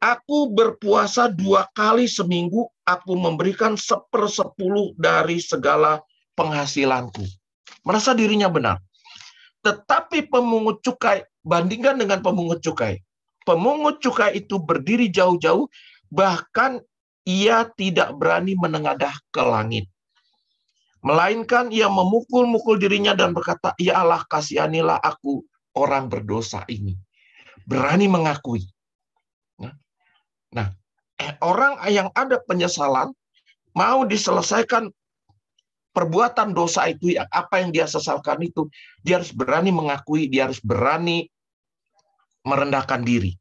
Aku berpuasa 2 kali seminggu, aku memberikan 1/10 dari segala penghasilanku. Merasa dirinya benar. Tetapi pemungut cukai, bandingkan dengan pemungut cukai. Pemungut cukai itu berdiri jauh-jauh, bahkan ia tidak berani menengadah ke langit. Melainkan ia memukul-mukul dirinya dan berkata, "Ya Allah, kasihanilah aku, orang berdosa ini." Berani mengakui. Nah, orang yang ada penyesalan, mau diselesaikan perbuatan dosa itu, apa yang dia sesalkan itu, dia harus berani mengakui, dia harus berani merendahkan diri.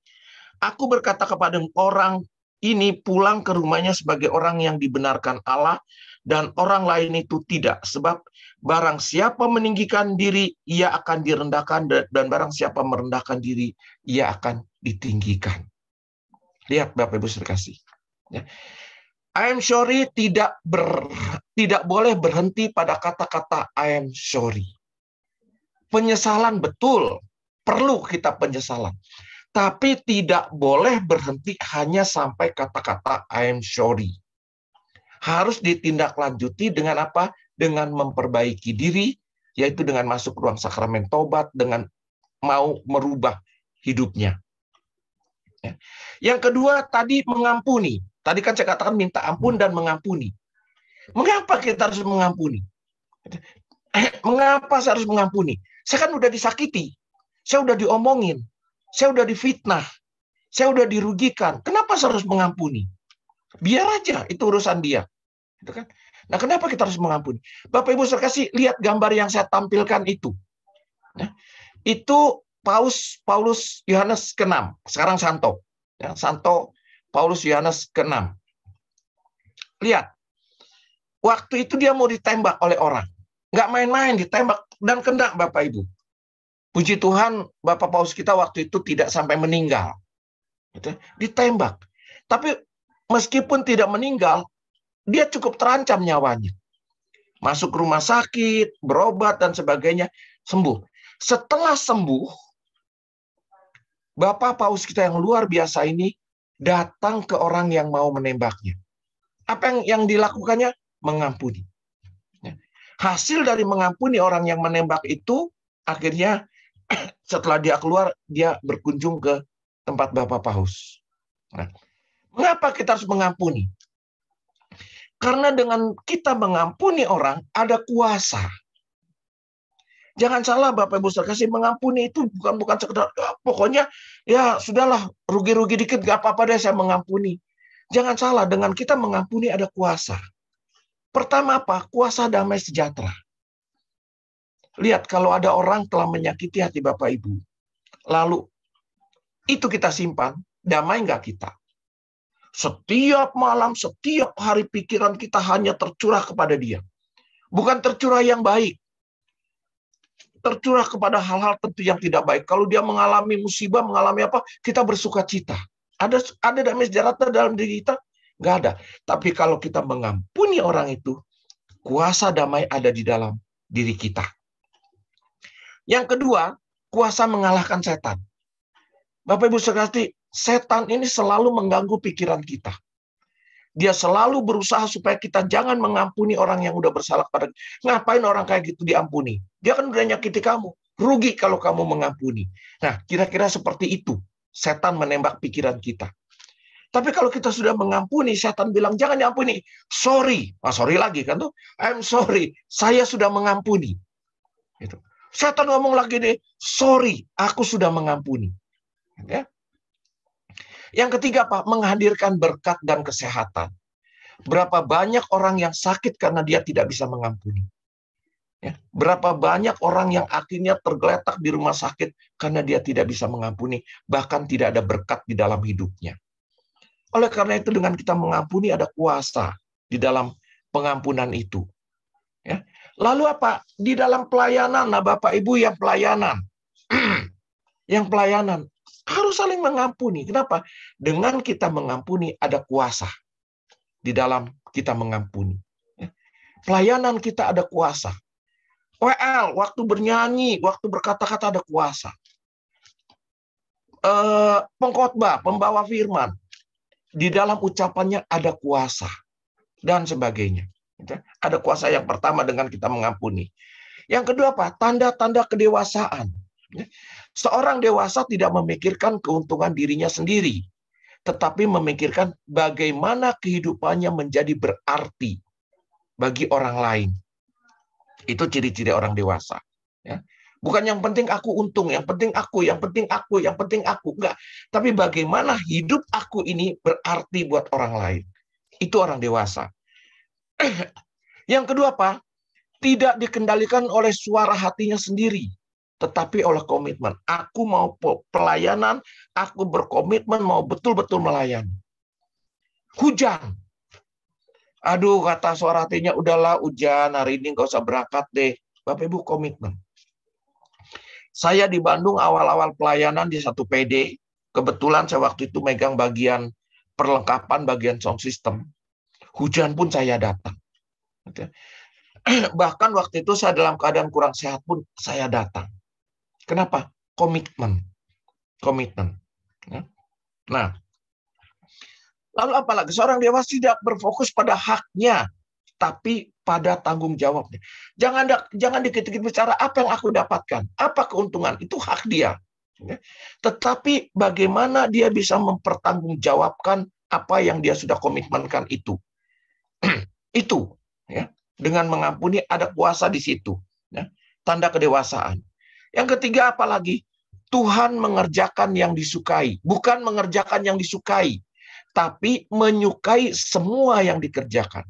Aku berkata kepada orang ini, pulang ke rumahnya sebagai orang yang dibenarkan Allah, dan orang lain itu tidak. Sebab barang siapa meninggikan diri, ia akan direndahkan, dan barang siapa merendahkan diri, ia akan ditinggikan. Lihat Bapak Ibu sekalian. Ya. I am sorry tidak boleh berhenti pada kata-kata I am sorry. Penyesalan betul, perlu kita penyesalan. Tapi tidak boleh berhenti hanya sampai kata-kata I am sorry. Harus ditindaklanjuti dengan apa? Dengan memperbaiki diri, yaitu dengan masuk ruang sakramen tobat, dengan mau merubah hidupnya. Ya. Yang kedua tadi mengampuni. Tadi kan saya katakan minta ampun dan mengampuni. Mengapa kita harus mengampuni? Mengapa saya harus mengampuni? Saya kan udah disakiti. Saya udah diomongin. Saya udah difitnah. Saya udah dirugikan. Kenapa saya harus mengampuni? Biar aja, itu urusan dia. Gitu kan? Nah, kenapa kita harus mengampuni? Bapak Ibu sekalian, lihat gambar yang saya tampilkan itu. Nah, itu Paulus Yohanes ke-6. Sekarang Santo. Ya, Santo Paulus Yohanes ke-6. Lihat. Waktu itu dia mau ditembak oleh orang. Nggak main-main, ditembak dan kena Bapak Ibu. Puji Tuhan, Bapak Paulus kita waktu itu tidak sampai meninggal. Gitu. Ditembak. Tapi meskipun tidak meninggal, dia cukup terancam nyawanya. Masuk rumah sakit, berobat dan sebagainya, sembuh. Setelah sembuh, Bapak Paulus kita yang luar biasa ini datang ke orang yang mau menembaknya. Apa yang dilakukannya? Mengampuni. Hasil dari mengampuni orang yang menembak itu, akhirnya setelah dia keluar, dia berkunjung ke tempat Bapak Paulus. Nah, mengapa kita harus mengampuni? Karena dengan kita mengampuni orang, ada kuasa. Jangan salah Bapak Ibu sekalian, mengampuni itu bukan sekedar, pokoknya ya sudahlah, rugi-rugi dikit, gak apa-apa deh saya mengampuni. Jangan salah, dengan kita mengampuni ada kuasa. Pertama apa? Kuasa damai sejahtera. Lihat, kalau ada orang telah menyakiti hati Bapak Ibu, lalu itu kita simpan, damai nggak kita? Setiap malam, setiap hari pikiran kita hanya tercurah kepada dia. Bukan tercurah yang baik. Tercurah kepada hal-hal tentu yang tidak baik. Kalau dia mengalami musibah, mengalami apa, kita bersuka cita. Ada damai sejahtera dalam diri kita? Nggak ada. Tapi kalau kita mengampuni orang itu, kuasa damai ada di dalam diri kita. Yang kedua, kuasa mengalahkan setan. Bapak Ibu sekalian, setan ini selalu mengganggu pikiran kita. Dia selalu berusaha supaya kita jangan mengampuni orang yang udah bersalah kepada kita. Ngapain orang kayak gitu diampuni? Dia kan udah nyakiti kamu. Rugi kalau kamu mengampuni. Nah, kira-kira seperti itu. Setan menembak pikiran kita. Tapi kalau kita sudah mengampuni, setan bilang, jangan diampuni. Sorry. Sorry lagi kan tuh. I'm sorry. Saya sudah mengampuni. Gitu. Setan ngomong lagi deh, sorry, aku sudah mengampuni. Ya. Yang ketiga, Pak, menghadirkan berkat dan kesehatan. Berapa banyak orang yang sakit karena dia tidak bisa mengampuni. Ya. Berapa banyak orang yang akhirnya tergeletak di rumah sakit karena dia tidak bisa mengampuni, bahkan tidak ada berkat di dalam hidupnya. Oleh karena itu, dengan kita mengampuni ada kuasa di dalam pengampunan itu. Ya. Lalu apa? Di dalam pelayanan, nah Bapak Ibu yang pelayanan, yang pelayanan harus saling mengampuni. Kenapa? Dengan kita mengampuni ada kuasa di dalam kita mengampuni. Pelayanan kita ada kuasa. WL, waktu bernyanyi, waktu berkata-kata ada kuasa. Pengkhotbah, pembawa firman, di dalam ucapannya ada kuasa dan sebagainya. Ada kuasa yang pertama dengan kita mengampuni. Yang kedua apa? Tanda-tanda kedewasaan. Seorang dewasa tidak memikirkan keuntungan dirinya sendiri, tetapi memikirkan bagaimana kehidupannya menjadi berarti bagi orang lain. Itu ciri-ciri orang dewasa. Ya. Bukan yang penting aku untung, yang penting aku, yang penting aku, yang penting aku. Enggak. Tapi bagaimana hidup aku ini berarti buat orang lain. Itu orang dewasa. Yang kedua, Pak, tidak dikendalikan oleh suara hatinya sendiri, tetapi oleh komitmen. Aku mau pelayanan, aku berkomitmen mau betul-betul melayani. Hujan. Aduh, kata suara hatinya, udahlah hujan, hari ini nggak usah berangkat deh. Bapak Ibu komitmen. Saya di Bandung awal-awal pelayanan di satu PD, kebetulan saya waktu itu megang bagian perlengkapan, bagian sound system. Hujan pun saya datang. Bahkan waktu itu saya dalam keadaan kurang sehat pun saya datang. Kenapa? Komitmen. Komitmen. Nah, lalu apalagi seorang dewasa tidak berfokus pada haknya, tapi pada tanggung jawabnya. Jangan dikit-dikit bicara apa yang aku dapatkan, apa keuntungan, itu hak dia. Tetapi bagaimana dia bisa mempertanggungjawabkan apa yang dia sudah komitmenkan itu. Itu, ya. Dengan mengampuni ada kuasa di situ, ya. Tanda kedewasaan. Yang ketiga apalagi? Tuhan mengerjakan yang disukai, bukan mengerjakan yang disukai, tapi menyukai semua yang dikerjakan.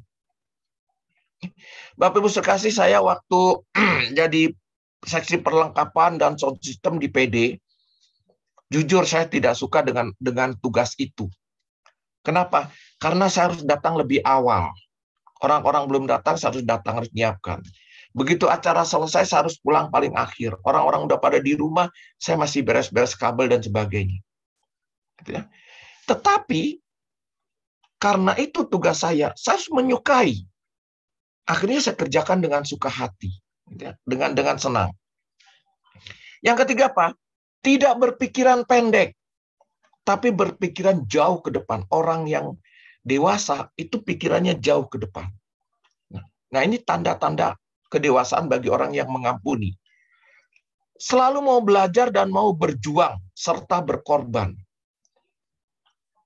Bapak Ibu sekasih, saya waktu jadi seksi perlengkapan dan sound system di PD, jujur saya tidak suka dengan tugas itu. Kenapa? Karena saya harus datang lebih awal. Orang-orang belum datang, saya harus datang, harus nyiapkan. Begitu acara selesai, saya harus pulang paling akhir. Orang-orang udah pada di rumah, saya masih beres-beres kabel dan sebagainya. Gitu ya. Tetapi, karena itu tugas saya harus menyukai. Akhirnya saya kerjakan dengan suka hati, dengan senang. Yang ketiga apa? Tidak berpikiran pendek, tapi berpikiran jauh ke depan. Orang yang dewasa itu pikirannya jauh ke depan. Nah, ini tanda-tanda kedewasaan bagi orang yang mengampuni. Selalu mau belajar dan mau berjuang serta berkorban.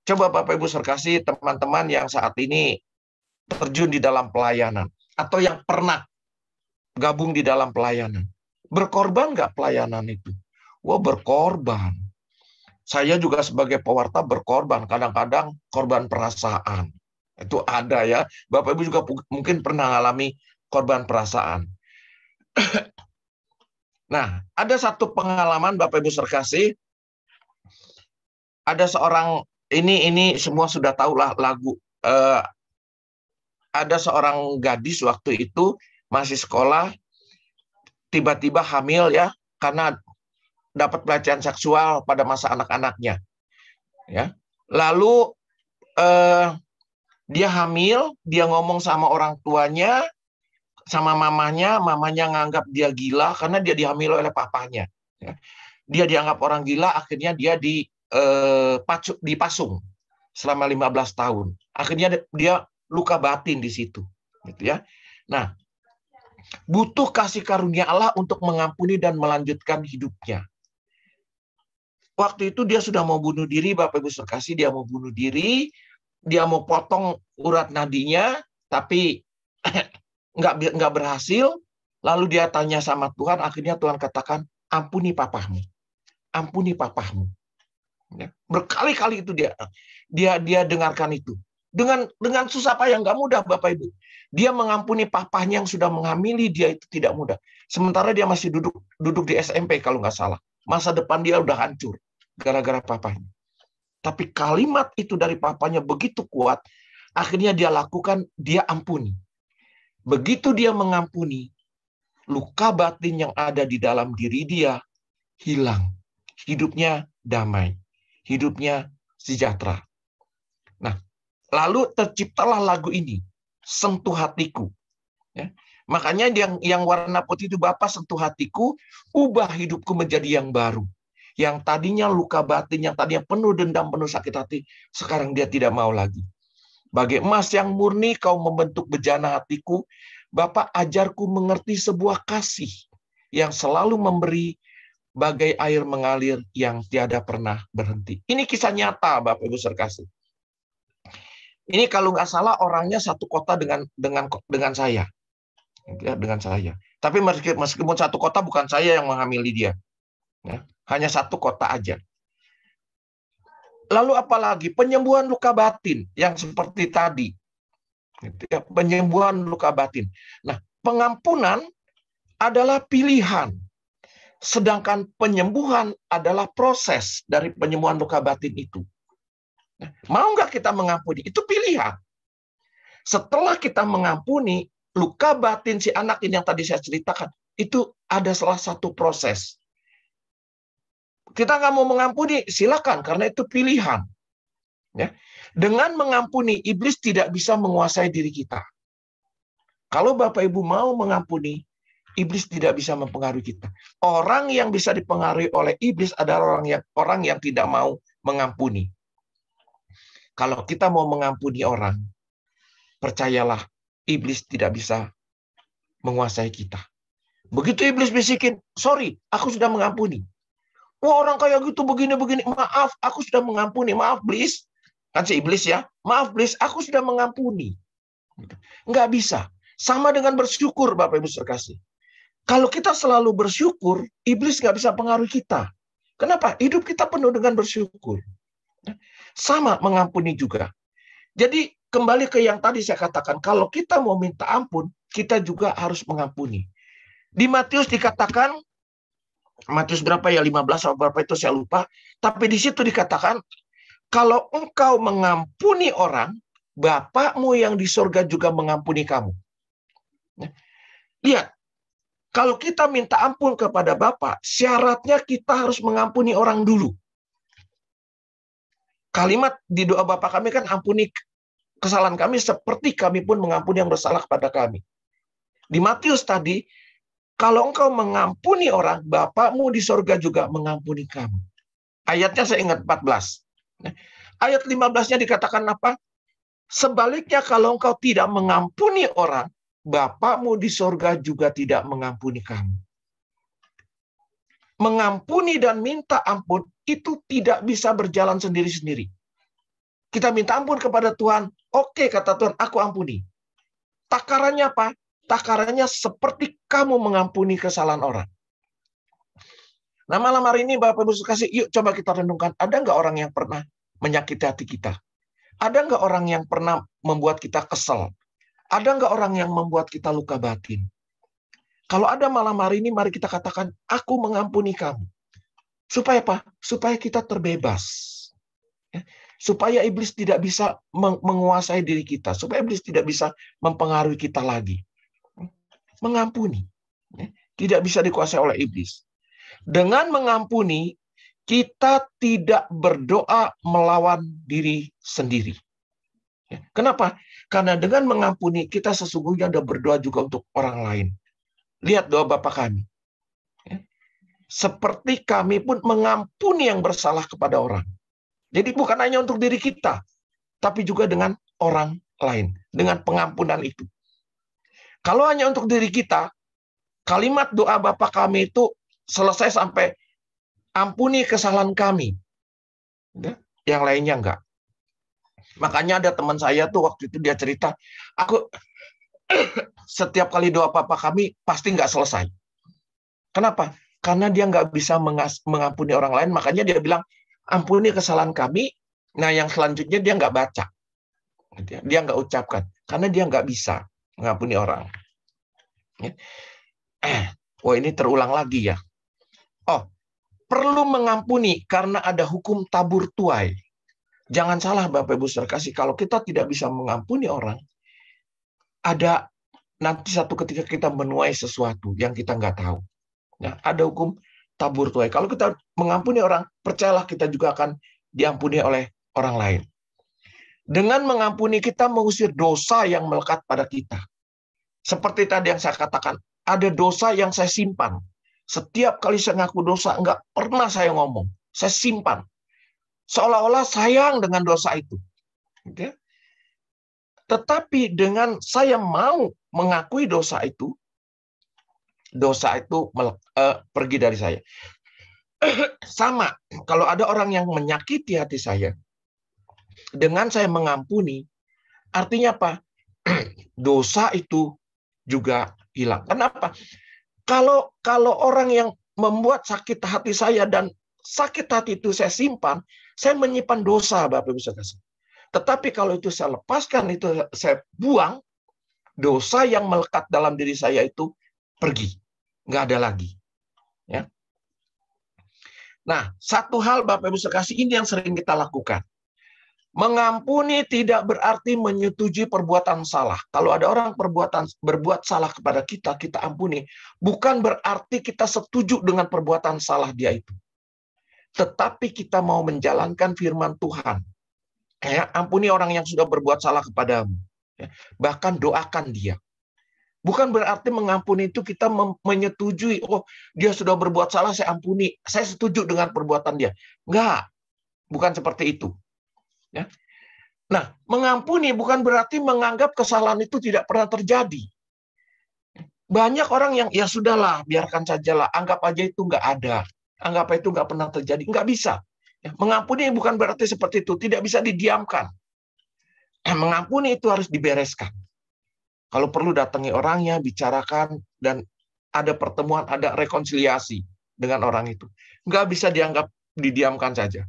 Coba Bapak Ibu sekasih, teman-teman yang saat ini terjun di dalam pelayanan, atau yang pernah gabung di dalam pelayanan. Berkorban nggak pelayanan itu? Wah, berkorban. Saya juga sebagai pewarta berkorban. Kadang-kadang korban perasaan. Itu ada ya. Bapak Ibu juga mungkin pernah mengalami korban perasaan. Nah, ada satu pengalaman Bapak Ibu sekasih. Ada seorang, ini semua sudah tahu lah lagu. Ada seorang gadis waktu itu masih sekolah, tiba-tiba hamil ya, karena dapat pelecehan seksual pada masa anak-anaknya. Ya. Lalu dia hamil, dia ngomong sama orang tuanya, sama mamanya nganggap dia gila karena dia dihamil oleh papanya. Ya. Dia dianggap orang gila, akhirnya dia dipasung selama 15 tahun. Akhirnya dia luka batin di situ, gitu ya. Nah, butuh kasih karunia Allah untuk mengampuni dan melanjutkan hidupnya. Waktu itu dia sudah mau bunuh diri, Bapak Ibu sekasih, dia mau bunuh diri, dia mau potong urat nadinya, tapi nggak berhasil. Lalu dia tanya sama Tuhan, akhirnya Tuhan katakan, ampuni papahmu, ampuni papahmu. Ya. Berkali-kali itu dia dengarkan itu. Dengan susah payah, nggak mudah Bapak Ibu. Dia mengampuni papahnya yang sudah menghamili dia, itu tidak mudah. Sementara dia masih duduk di SMP kalau nggak salah. Masa depan dia udah hancur gara-gara papahnya. Tapi kalimat itu dari papahnya begitu kuat, akhirnya dia lakukan, dia ampuni. Begitu dia mengampuni, luka batin yang ada di dalam diri dia hilang. Hidupnya damai, hidupnya sejahtera. Nah, lalu terciptalah lagu ini, Sentuh Hatiku. Ya. Makanya yang warna putih itu, Bapa sentuh hatiku, ubah hidupku menjadi yang baru. Yang tadinya luka batin, yang tadinya penuh dendam, penuh sakit hati, sekarang dia tidak mau lagi. Bagai emas yang murni, kau membentuk bejana hatiku. Bapa, ajarku mengerti sebuah kasih yang selalu memberi bagai air mengalir yang tiada pernah berhenti. Ini kisah nyata, Bapak Ibu sekasih. Ini kalau nggak salah orangnya satu kota dengan saya, ya, dengan saya. Tapi meskipun satu kota, bukan saya yang menghamili dia, ya, hanya satu kota aja. Lalu apalagi penyembuhan luka batin yang seperti tadi, ya, penyembuhan luka batin. Nah, pengampunan adalah pilihan, sedangkan penyembuhan adalah proses dari penyembuhan luka batin itu. Nah, mau nggak kita mengampuni? Itu pilihan. Setelah kita mengampuni, luka batin si anak ini yang tadi saya ceritakan, itu ada salah satu proses. Kita nggak mau mengampuni, silakan, karena itu pilihan. Ya. Dengan mengampuni, iblis tidak bisa menguasai diri kita. Kalau Bapak Ibu mau mengampuni, iblis tidak bisa mempengaruhi kita. Orang yang bisa dipengaruhi oleh iblis adalah orang yang tidak mau mengampuni. Kalau kita mau mengampuni orang, percayalah, iblis tidak bisa menguasai kita. Begitu iblis bisikin, sorry, aku sudah mengampuni. Wah, orang kayak gitu begini-begini, maaf, aku sudah mengampuni, maaf, please. Kan si iblis ya, maaf, please, aku sudah mengampuni. Nggak bisa. Sama dengan bersyukur, Bapak Ibu sekasih. Kalau kita selalu bersyukur, iblis nggak bisa pengaruhi kita. Kenapa? Hidup kita penuh dengan bersyukur. Sama mengampuni juga. Jadi kembali ke yang tadi saya katakan, kalau kita mau minta ampun, kita juga harus mengampuni. Di Matius dikatakan, Matius berapa ya, 15 atau berapa itu saya lupa, tapi di situ dikatakan, kalau engkau mengampuni orang, Bapakmu yang di surga juga mengampuni kamu. Lihat, kalau kita minta ampun kepada Bapa, syaratnya kita harus mengampuni orang dulu. Kalimat di doa Bapa kami kan, ampuni kesalahan kami seperti kami pun mengampuni yang bersalah kepada kami. Di Matius tadi, kalau engkau mengampuni orang, Bapakmu di sorga juga mengampuni kamu. Ayatnya saya ingat 14. Ayat 15-nya dikatakan apa? Sebaliknya kalau engkau tidak mengampuni orang, Bapakmu di sorga juga tidak mengampuni kamu. Mengampuni dan minta ampun itu tidak bisa berjalan sendiri-sendiri. Kita minta ampun kepada Tuhan, oke, kata Tuhan, aku ampuni. Takarannya apa? Takarannya seperti kamu mengampuni kesalahan orang. Nah, malam hari ini Bapak Ibu sekasih, yuk coba kita renungkan, ada nggak orang yang pernah menyakiti hati kita? Ada nggak orang yang pernah membuat kita kesel? Ada nggak orang yang membuat kita luka batin? Kalau ada malam hari ini, mari kita katakan, aku mengampuni kamu. Supaya apa? Supaya kita terbebas. Supaya iblis tidak bisa menguasai diri kita. Supaya iblis tidak bisa mempengaruhi kita lagi. Mengampuni. Tidak bisa dikuasai oleh iblis. Dengan mengampuni, kita tidak berdoa melawan diri sendiri. Kenapa? Karena dengan mengampuni, kita sesungguhnya sudah berdoa juga untuk orang lain. Lihat doa Bapa kami. Seperti kami pun mengampuni yang bersalah kepada orang. Jadi bukan hanya untuk diri kita, tapi juga dengan orang lain. Dengan pengampunan itu. Kalau hanya untuk diri kita, kalimat doa Bapa kami itu selesai sampai ampuni kesalahan kami. Yang lainnya enggak. Makanya ada teman saya tuh waktu itu dia cerita, aku setiap kali doa Bapa kami pasti nggak selesai. Kenapa? Karena dia nggak bisa mengampuni orang lain, makanya dia bilang, ampuni kesalahan kami, nah yang selanjutnya dia nggak baca. Dia nggak ucapkan, karena dia nggak bisa mengampuni orang. Oh, ini terulang lagi ya. Oh, perlu mengampuni karena ada hukum tabur tuai. Jangan salah Bapak Ibu sekasih, kalau kita tidak bisa mengampuni orang, ada nanti satu ketika kita menuai sesuatu yang kita nggak tahu. Nah, ada hukum tabur tuai. Kalau kita mengampuni orang, percayalah kita juga akan diampuni oleh orang lain. Dengan mengampuni kita mengusir dosa yang melekat pada kita. Seperti tadi yang saya katakan, ada dosa yang saya simpan. Setiap kali saya ngaku dosa, nggak pernah saya ngomong. Saya simpan. Seolah-olah sayang dengan dosa itu. Okay? Tetapi dengan saya mau mengakui dosa itu pergi dari saya. Sama, kalau ada orang yang menyakiti hati saya, dengan saya mengampuni, artinya apa? Dosa itu juga hilang. Kenapa? Kalau orang yang membuat sakit hati saya dan sakit hati itu saya simpan, saya menyimpan dosa, Bapak Ibu Saudara. Tetapi kalau itu saya lepaskan, itu saya buang, dosa yang melekat dalam diri saya itu pergi, nggak ada lagi. Ya. Nah, satu hal Bapak Ibu sekasih, ini yang sering kita lakukan. Mengampuni tidak berarti menyetujui perbuatan salah. Kalau ada orang berbuat salah kepada kita, kita ampuni. Bukan berarti kita setuju dengan perbuatan salah dia itu. Tetapi kita mau menjalankan firman Tuhan. Ya, ampuni orang yang sudah berbuat salah kepadamu. Ya, bahkan doakan dia. Bukan berarti mengampuni itu kita menyetujui, oh dia sudah berbuat salah, saya ampuni. Saya setuju dengan perbuatan dia. Enggak, bukan seperti itu. Ya. Nah, mengampuni bukan berarti menganggap kesalahan itu tidak pernah terjadi. Banyak orang yang, ya sudahlah, biarkan sajalah, anggap aja itu nggak ada. Anggap itu nggak pernah terjadi. Nggak bisa. Ya, mengampuni bukan berarti seperti itu. Tidak bisa didiamkan. Mengampuni itu harus dibereskan. Kalau perlu datangi orangnya, bicarakan, dan ada pertemuan, ada rekonsiliasi dengan orang itu. Nggak bisa dianggap didiamkan saja.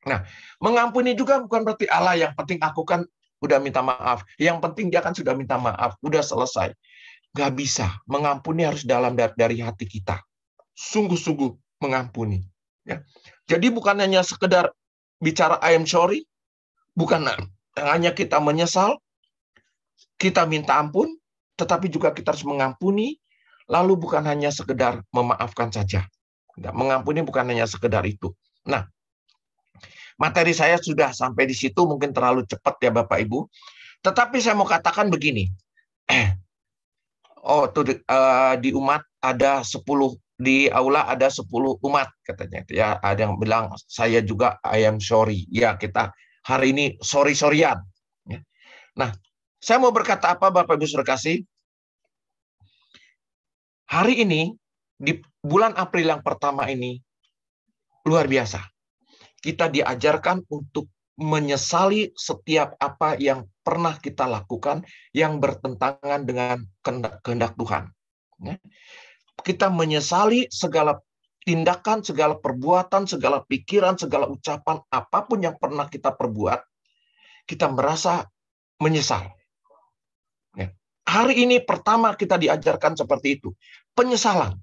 Nah, mengampuni juga bukan berarti Allah yang penting aku kan udah minta maaf. Yang penting dia kan sudah minta maaf, udah selesai. Nggak bisa. Mengampuni harus dalam dari hati kita. Sungguh-sungguh mengampuni. Ya. Jadi bukan hanya sekedar bicara I am sorry, bukan hanya kita menyesal, kita minta ampun, tetapi juga kita harus mengampuni, lalu bukan hanya sekedar memaafkan saja. Mengampuni bukan hanya sekedar itu. Nah, materi saya sudah sampai di situ, mungkin terlalu cepat ya Bapak Ibu. Tetapi saya mau katakan begini. Di umat ada 10, di aula ada 10 umat katanya. Ya, ada yang bilang saya juga I am sorry. Ya, kita hari ini sorry-sorryan. Nah, saya mau berkata apa Bapak Ibu Saudara kasih? Hari ini, di bulan April yang pertama ini, luar biasa. Kita diajarkan untuk menyesali setiap apa yang pernah kita lakukan yang bertentangan dengan kehendak Tuhan. Kita menyesali segala tindakan, segala perbuatan, segala pikiran, segala ucapan, apapun yang pernah kita perbuat, kita merasa menyesal. Hari ini pertama kita diajarkan seperti itu. Penyesalan.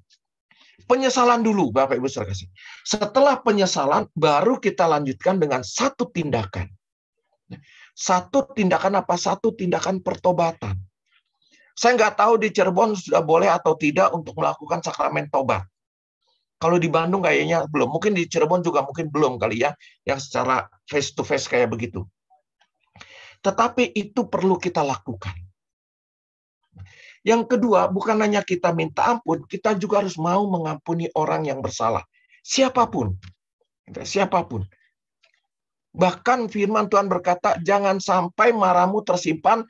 Penyesalan dulu, Bapak Ibu Saudara kasih. Setelah penyesalan, baru kita lanjutkan dengan satu tindakan. Satu tindakan apa? Satu tindakan pertobatan. Saya nggak tahu di Cirebon sudah boleh atau tidak untuk melakukan sakramen tobat. Kalau di Bandung kayaknya belum. Mungkin di Cirebon juga mungkin belum kali ya, yang secara face to face kayak begitu. Tetapi itu perlu kita lakukan. Yang kedua, bukan hanya kita minta ampun, kita juga harus mau mengampuni orang yang bersalah. Siapapun. Siapapun. Bahkan firman Tuhan berkata, jangan sampai marahmu tersimpan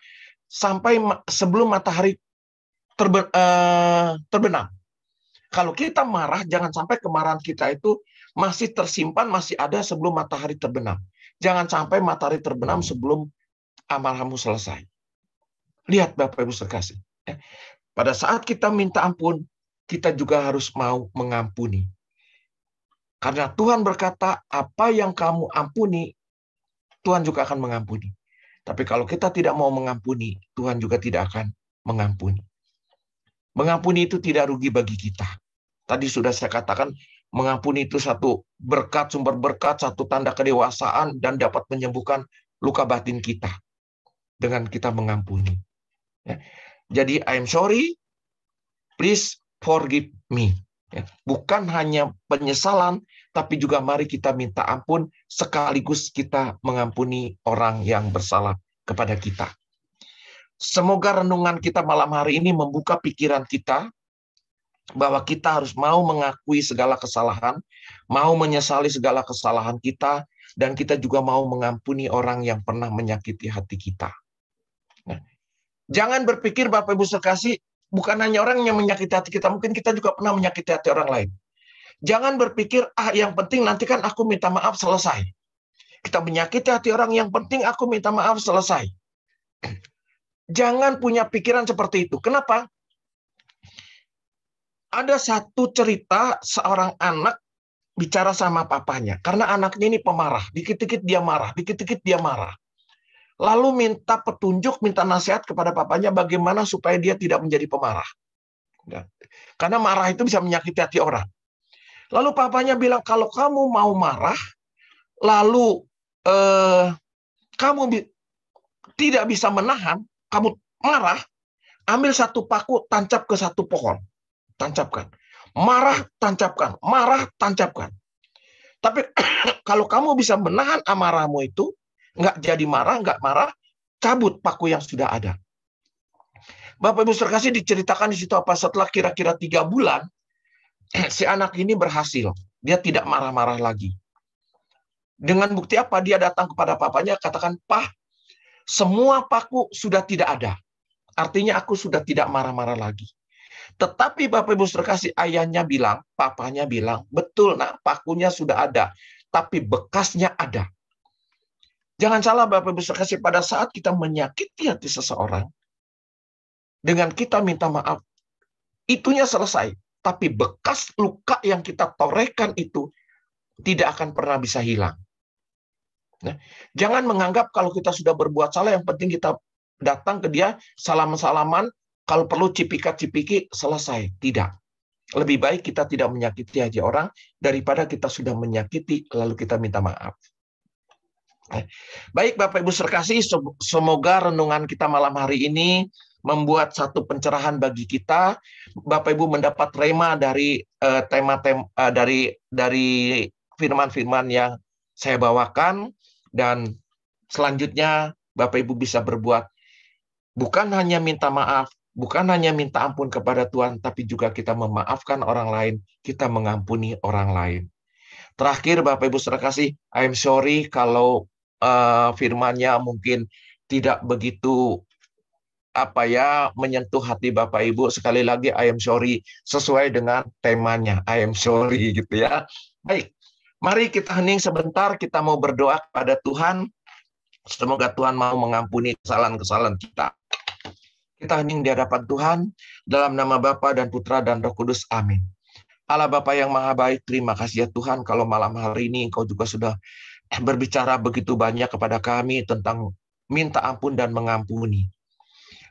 sampai sebelum matahari terbenam. Kalau kita marah, jangan sampai kemarahan kita itu masih tersimpan, masih ada sebelum matahari terbenam. Jangan sampai matahari terbenam sebelum amarahmu selesai. Lihat Bapak Ibu sekasih. Pada saat kita minta ampun, kita juga harus mau mengampuni. Karena Tuhan berkata, apa yang kamu ampuni, Tuhan juga akan mengampuni. Tapi kalau kita tidak mau mengampuni, Tuhan juga tidak akan mengampuni. Mengampuni itu tidak rugi bagi kita. Tadi sudah saya katakan, mengampuni itu satu berkat, sumber berkat, satu tanda kedewasaan, dan dapat menyembuhkan luka batin kita dengan kita mengampuni. Jadi, I'm sorry, please forgive me. Bukan hanya penyesalan, tapi juga mari kita minta ampun, sekaligus kita mengampuni orang yang bersalah kepada kita. Semoga renungan kita malam hari ini membuka pikiran kita, bahwa kita harus mau mengakui segala kesalahan, mau menyesali segala kesalahan kita, dan kita juga mau mengampuni orang yang pernah menyakiti hati kita. Jangan berpikir Bapak Ibu sekasih, bukan hanya orang yang menyakiti hati kita, mungkin kita juga pernah menyakiti hati orang lain. Jangan berpikir, yang penting nanti kan aku minta maaf selesai. Kita menyakiti hati orang, yang penting aku minta maaf selesai. Jangan punya pikiran seperti itu. Kenapa? Ada satu cerita seorang anak bicara sama papanya. Karena anaknya ini pemarah. Dikit-dikit dia marah, dikit-dikit dia marah. Lalu minta petunjuk, minta nasihat kepada papanya bagaimana supaya dia tidak menjadi pemarah. Karena marah itu bisa menyakiti hati orang. Lalu papanya bilang, kalau kamu mau marah, lalu kamu tidak bisa menahan, kamu marah, ambil satu paku, tancap ke satu pohon. Tancapkan. Marah, tancapkan. Marah, tancapkan. Tapi kalau kamu bisa menahan amarahmu itu, nggak jadi marah, nggak marah, cabut paku yang sudah ada. Bapak Ibu terkasih, diceritakan di situ apa setelah kira-kira 3 bulan, si anak ini berhasil. Dia tidak marah-marah lagi. Dengan bukti apa? Dia datang kepada papanya, katakan, "Pak, semua paku sudah tidak ada. Artinya aku sudah tidak marah-marah lagi." Tetapi Bapak Ibu terkasih, ayahnya bilang, papanya bilang, "Betul nak, pakunya sudah ada. Tapi bekasnya ada." Jangan salah Bapak Ibu terkasih, pada saat kita menyakiti hati seseorang, dengan kita minta maaf, itunya selesai. Tapi bekas luka yang kita torehkan itu tidak akan pernah bisa hilang. Nah, jangan menganggap kalau kita sudah berbuat salah, yang penting kita datang ke dia, salam-salaman, kalau perlu cipikat-cipiki, selesai. Tidak. Lebih baik kita tidak menyakiti hati orang, daripada kita sudah menyakiti, lalu kita minta maaf. Baik Bapak Ibu terkasih, semoga renungan kita malam hari ini membuat satu pencerahan bagi kita. Bapak Ibu mendapat rema dari tema-tema dari firman-firman yang saya bawakan. Dan selanjutnya Bapak Ibu bisa berbuat, bukan hanya minta maaf, bukan hanya minta ampun kepada Tuhan, tapi juga kita memaafkan orang lain, kita mengampuni orang lain. Terakhir Bapak Ibu terkasih, I'm sorry kalau firmannya mungkin tidak begitu menyentuh hati Bapak Ibu. Sekali lagi I am sorry, sesuai dengan temanya, I am sorry gitu ya. Baik. Mari kita hening sebentar, kita mau berdoa kepada Tuhan. Semoga Tuhan mau mengampuni kesalahan-kesalahan kita. Kita hening di hadapan Tuhan, dalam nama Bapa dan Putra dan Roh Kudus. Amin. Allah Bapa yang Maha Baik, terima kasih ya Tuhan, kalau malam hari ini Engkau juga sudah berbicara begitu banyak kepada kami tentang minta ampun dan mengampuni.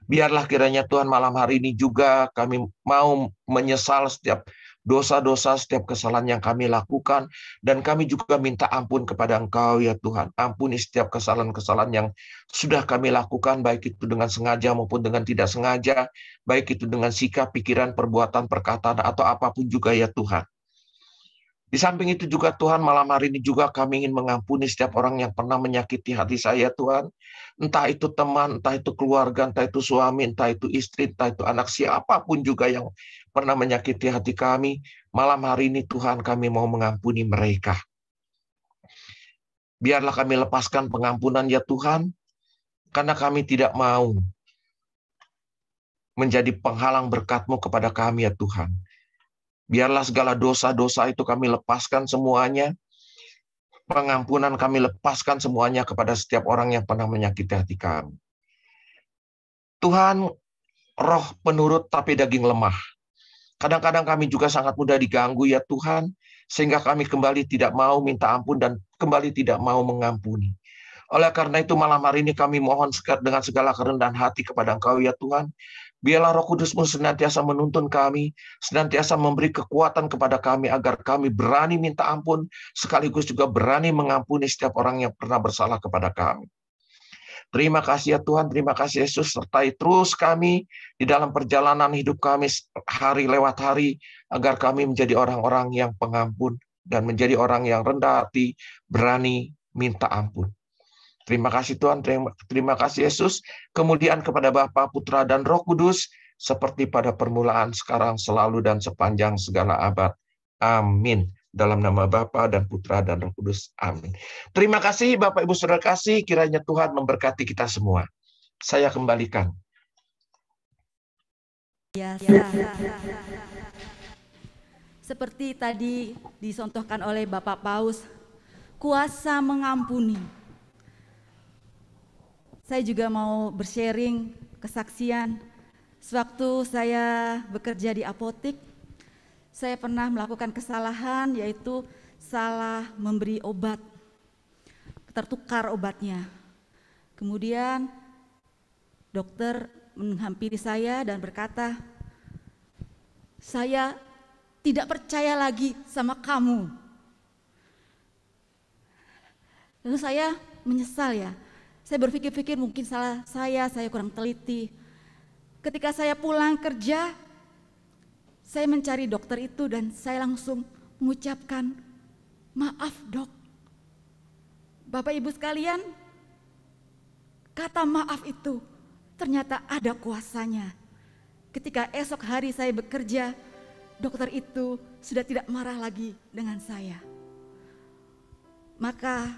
Biarlah kiranya Tuhan malam hari ini juga kami mau menyesal setiap dosa-dosa, setiap kesalahan yang kami lakukan, dan kami juga minta ampun kepada Engkau ya Tuhan. Ampuni setiap kesalahan-kesalahan yang sudah kami lakukan, baik itu dengan sengaja maupun dengan tidak sengaja, baik itu dengan sikap, pikiran, perbuatan, perkataan, atau apapun juga ya Tuhan. Di samping itu juga Tuhan, malam hari ini juga kami ingin mengampuni setiap orang yang pernah menyakiti hati saya Tuhan. Entah itu teman, entah itu keluarga, entah itu suami, entah itu istri, entah itu anak, siapapun juga yang pernah menyakiti hati kami. Malam hari ini Tuhan, kami mau mengampuni mereka. Biarlah kami lepaskan pengampunan ya Tuhan, karena kami tidak mau menjadi penghalang berkat-Mu kepada kami ya Tuhan. Biarlah segala dosa-dosa itu kami lepaskan semuanya. Pengampunan kami lepaskan semuanya kepada setiap orang yang pernah menyakiti hati kami. Tuhan, roh penurut tapi daging lemah. Kadang-kadang kami juga sangat mudah diganggu ya Tuhan, sehingga kami kembali tidak mau minta ampun dan kembali tidak mau mengampuni. Oleh karena itu malam hari ini kami mohon dengan segala kerendahan hati kepada Engkau ya Tuhan. Biarlah Roh Kudus-Mu senantiasa menuntun kami, senantiasa memberi kekuatan kepada kami agar kami berani minta ampun, sekaligus juga berani mengampuni setiap orang yang pernah bersalah kepada kami. Terima kasih ya Tuhan, terima kasih Yesus, sertai terus kami di dalam perjalanan hidup kami hari lewat hari, agar kami menjadi orang-orang yang pengampun dan menjadi orang yang rendah hati, berani minta ampun. Terima kasih Tuhan, terima kasih Yesus. Kemudian kepada Bapa, Putra, dan Roh Kudus, seperti pada permulaan, sekarang, selalu, dan sepanjang segala abad. Amin. Dalam nama Bapa dan Putra dan Roh Kudus. Amin. Terima kasih Bapak Ibu Saudara kasih, kiranya Tuhan memberkati kita semua. Saya kembalikan. seperti tadi disontohkan oleh Bapak Paus, kuasa mengampuni. Saya juga mau bersharing kesaksian. Sewaktu saya bekerja di apotek, saya pernah melakukan kesalahan, yaitu salah memberi obat, tertukar obatnya. Kemudian dokter menghampiri saya dan berkata, "Saya tidak percaya lagi sama kamu." Lalu saya menyesal ya. Saya berpikir-pikir mungkin salah saya kurang teliti. Ketika saya pulang kerja, saya mencari dokter itu dan saya langsung mengucapkan, "Maaf dok." Bapak Ibu sekalian, kata maaf itu ternyata ada kuasanya. Ketika esok hari saya bekerja, dokter itu sudah tidak marah lagi dengan saya. Maka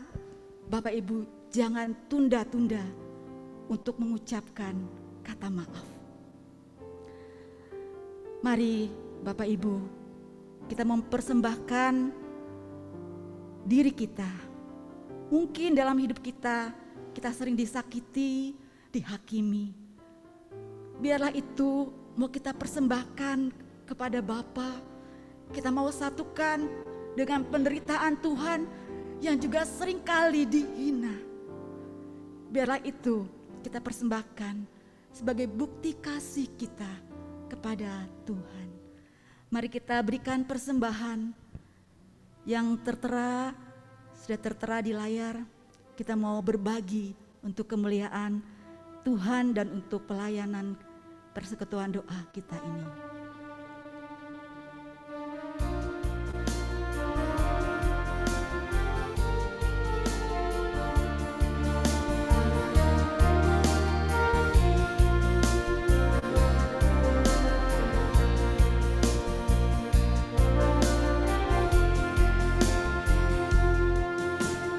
Bapak Ibu jangan tunda-tunda untuk mengucapkan kata maaf. Mari Bapak Ibu, kita mempersembahkan diri kita. Mungkin dalam hidup kita sering disakiti, dihakimi. Biarlah itu mau kita persembahkan kepada Bapa. Kita mau satukan dengan penderitaan Tuhan yang juga seringkali dihina. Biarlah itu kita persembahkan sebagai bukti kasih kita kepada Tuhan. Mari kita berikan persembahan yang sudah tertera di layar. Kita mau berbagi untuk kemuliaan Tuhan dan untuk pelayanan persekutuan doa kita ini.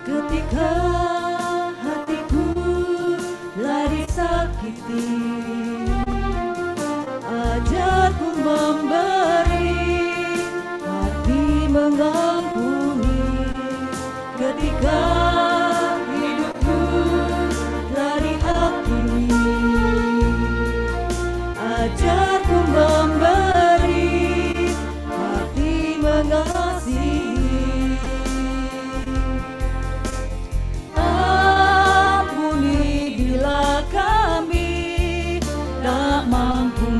Ketika hatiku lari sakiti, ajarku memberi, hati mengampuni. Ketika hidupku lari hakimi, ajarku memberi, hati mengasihi.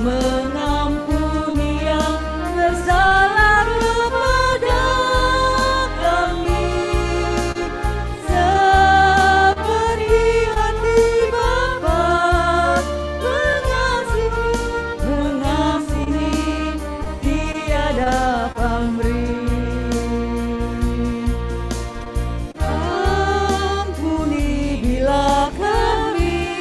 Mengampuni yang bersalah kepada kami, seperti hati Bapa mengasihi tiada pamrih. Ampuni bila kami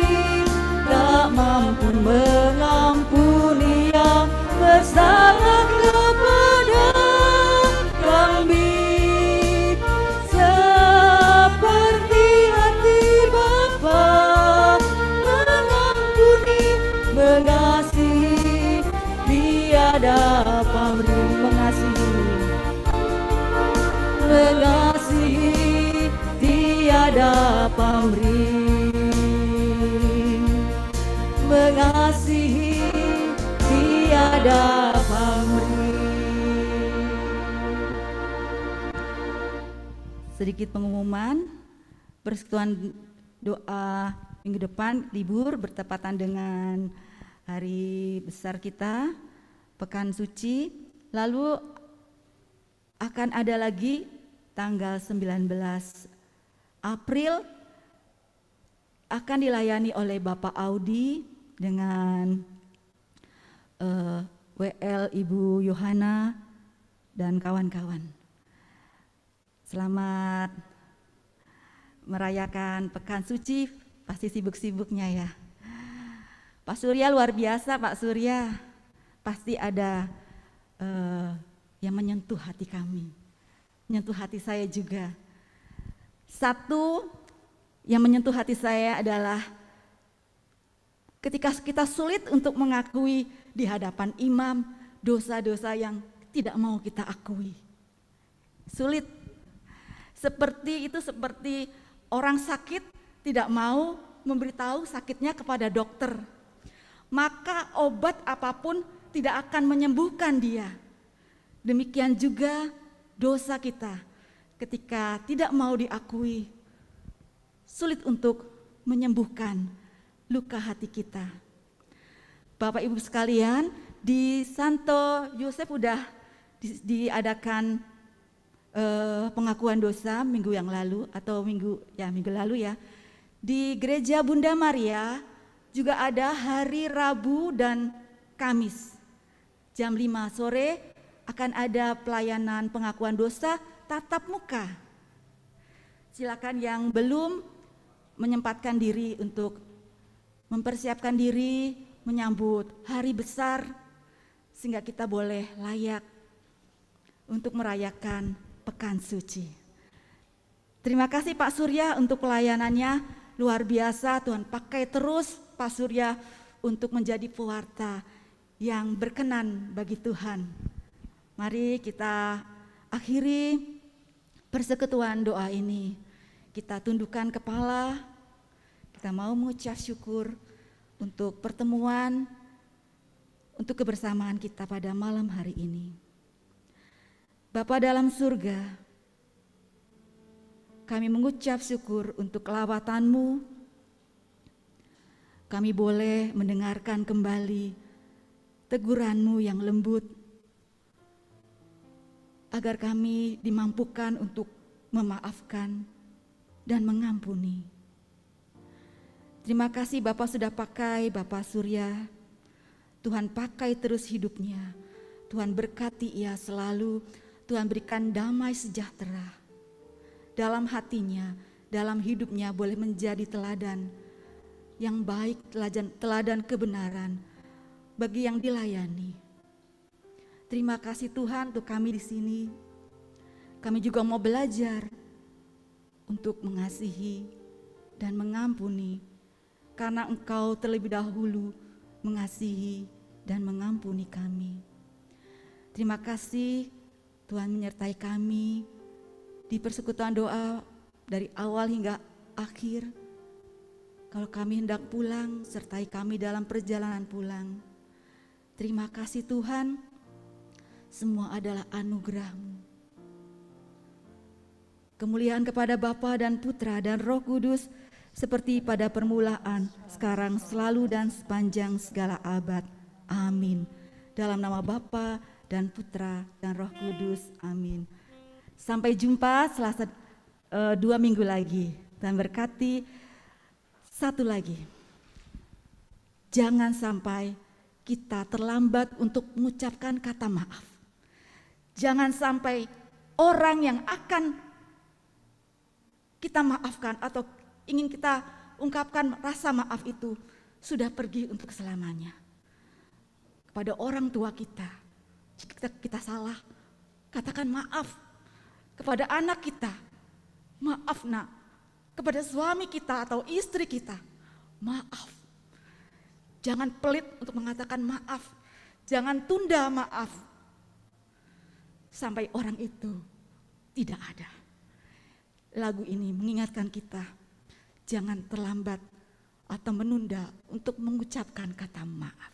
tak mampu mengampuni yang bersalah kepada kami, seperti hati Bapa mengampuni, mengasihi tiada pamrih. Mengasihi tiada pamrih, mengasihi tiada pamrih. Sedikit pengumuman, persekutuan doa minggu depan libur bertepatan dengan hari besar kita, Pekan Suci. Lalu akan ada lagi tanggal 19 April akan dilayani oleh Bapak Audi dengan WL Ibu Yohana dan kawan-kawan. Selamat merayakan Pekan Suci, pasti sibuk-sibuknya ya. Pak Surya luar biasa, Pak Surya. Pasti ada yang menyentuh hati kami, menyentuh hati saya juga. Satu yang menyentuh hati saya adalah ketika kita sulit untuk mengakui di hadapan imam dosa-dosa yang tidak mau kita akui. Sulit. Seperti orang sakit tidak mau memberitahu sakitnya kepada dokter. Maka obat apapun tidak akan menyembuhkan dia. Demikian juga dosa kita ketika tidak mau diakui, sulit untuk menyembuhkan luka hati kita. Bapak Ibu sekalian, di Santo Yosef sudah diadakan pengakuan dosa minggu yang lalu atau minggu lalu ya. Di Gereja Bunda Maria juga ada hari Rabu dan Kamis. Jam 5 sore akan ada pelayanan pengakuan dosa tatap muka. Silakan yang belum menyempatkan diri untuk mempersiapkan diri menyambut hari besar sehingga kita boleh layak untuk merayakan Pekan Suci. Terima kasih Pak Surya untuk pelayanannya, luar biasa. Tuhan pakai terus Pak Surya untuk menjadi pewarta yang berkenan bagi Tuhan. Mari kita akhiri persekutuan doa ini. Kita tundukkan kepala, kita mau mengucap syukur untuk pertemuan, untuk kebersamaan kita pada malam hari ini. Bapa dalam surga, kami mengucap syukur untuk kelawatan-Mu. Kami boleh mendengarkan kembali teguran-Mu yang lembut, agar kami dimampukan untuk memaafkan dan mengampuni. Terima kasih Bapak sudah pakai Bapak Surya. Tuhan pakai terus hidupnya. Tuhan berkati ia selalu. Tuhan berikan damai sejahtera dalam hatinya, dalam hidupnya boleh menjadi teladan yang baik, teladan kebenaran bagi yang dilayani. Terima kasih Tuhan untuk kami di sini. Kami juga mau belajar untuk mengasihi dan mengampuni karena Engkau terlebih dahulu mengasihi dan mengampuni kami. Terima kasih Tuhan menyertai kami di persekutuan doa dari awal hingga akhir. Kalau kami hendak pulang, sertai kami dalam perjalanan pulang. Terima kasih Tuhan, semua adalah anugerah-Mu. Kemuliaan kepada Bapa dan Putra dan Roh Kudus, seperti pada permulaan, sekarang, selalu, dan sepanjang segala abad. Amin. Dalam nama Bapa dan Putra dan Roh Kudus. Amin. Sampai jumpa Selasa 2 minggu lagi. Dan berkati. Satu lagi, jangan sampai kita terlambat untuk mengucapkan kata maaf. Jangan sampai orang yang akan kita maafkan atau ingin kita ungkapkan rasa maaf itu sudah pergi untuk selamanya. Kepada orang tua kita, jika kita salah, katakan maaf. Kepada anak kita, maaf nak. Kepada suami kita atau istri kita, maaf. Jangan pelit untuk mengatakan maaf. Jangan tunda maaf sampai orang itu tidak ada. Lagu ini mengingatkan kita, jangan terlambat atau menunda untuk mengucapkan kata maaf.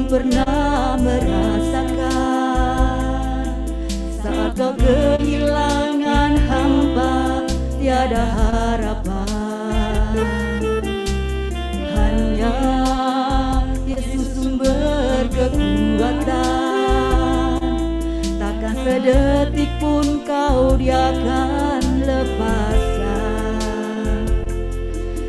Pernah merasakan saat kau kehilangan hamba tiada harapan. Hanya Yesus sumber kekuatan, takkan sedetik pun kau Dia akan lepaskan.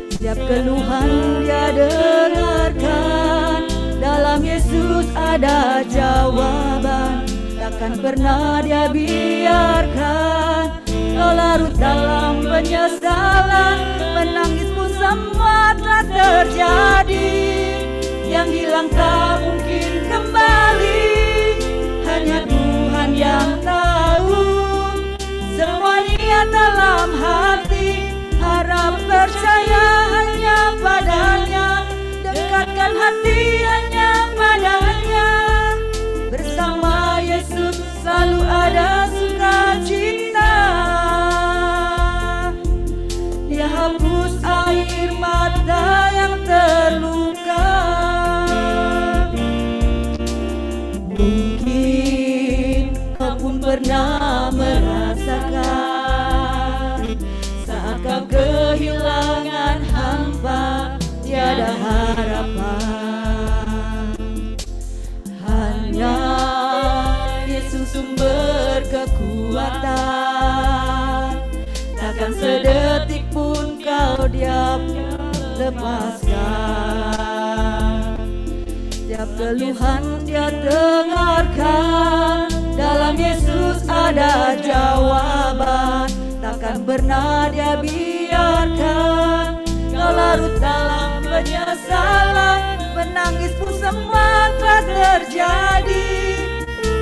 Setiap keluhan Dia dengarkan, dalam Yesus ada jawaban. Takkan pernah Dia biarkan kau larut dalam penyesalan, menangis pun semua telah terjadi. Yang hilang tak mungkin kembali, hanya Tuhan yang tahu. Semua niat dalam hati, harap percaya hanya padanya, dekatkan hati hanya padanya. Bersama Yesus selalu ada sukacita. Dia hapus air mata yang terluka. Mungkin kau pun pernah merasakan saat kau kehilangan hampa, tiada harapan. Hanya Yesus sumber kekuatan, takkan sedetik pun kau diam lepaskan. Setiap keluhan Dia dengarkan, dalam Yesus ada jawaban. Takkan pernah Dia biarkan kau larut dalam penyesalan, menangis pun semua telah terjadi.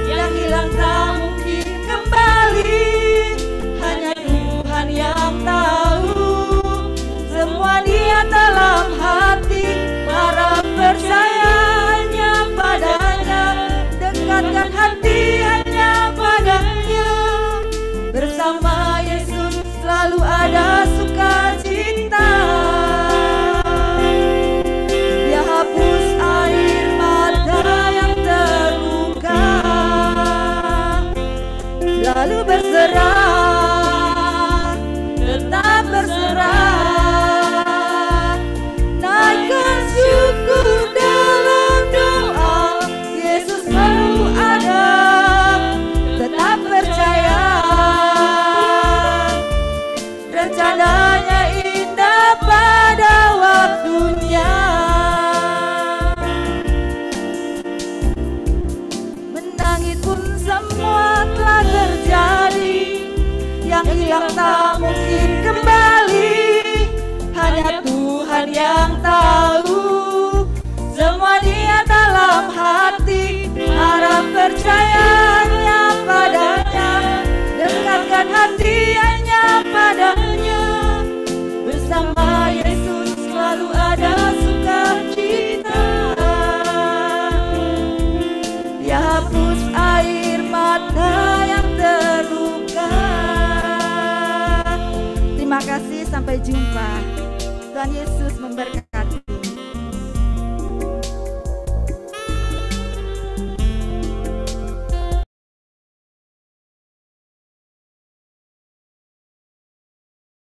Yang hilang tak mungkin kembali, hanya Tuhan yang tahu. Semua niat dalam hati, harap percaya hanya padanya, dekatkan hati hanya padanya. Bersama Yesus selalu ada sukacita. Dia hapus air mata yang terluka. Selalu berserah, tetap berserah. Naikkan syukur dalam doa, Yesus selalu ada. Tetap percaya, rencananya indah pada waktunya. Menangis pun semua telah terjadi. Yang hilang tak mungkin kembali, hanya Tuhan yang tahu. Semua dia dalam hati, harap percaya hanya padanya, dekatkan hati hanya padanya. Bersama Yesus selalu ada sukacita. Dia hapus air mata yang terluka. Terima kasih, sampai jumpa. Tuhan Yesus memberkati.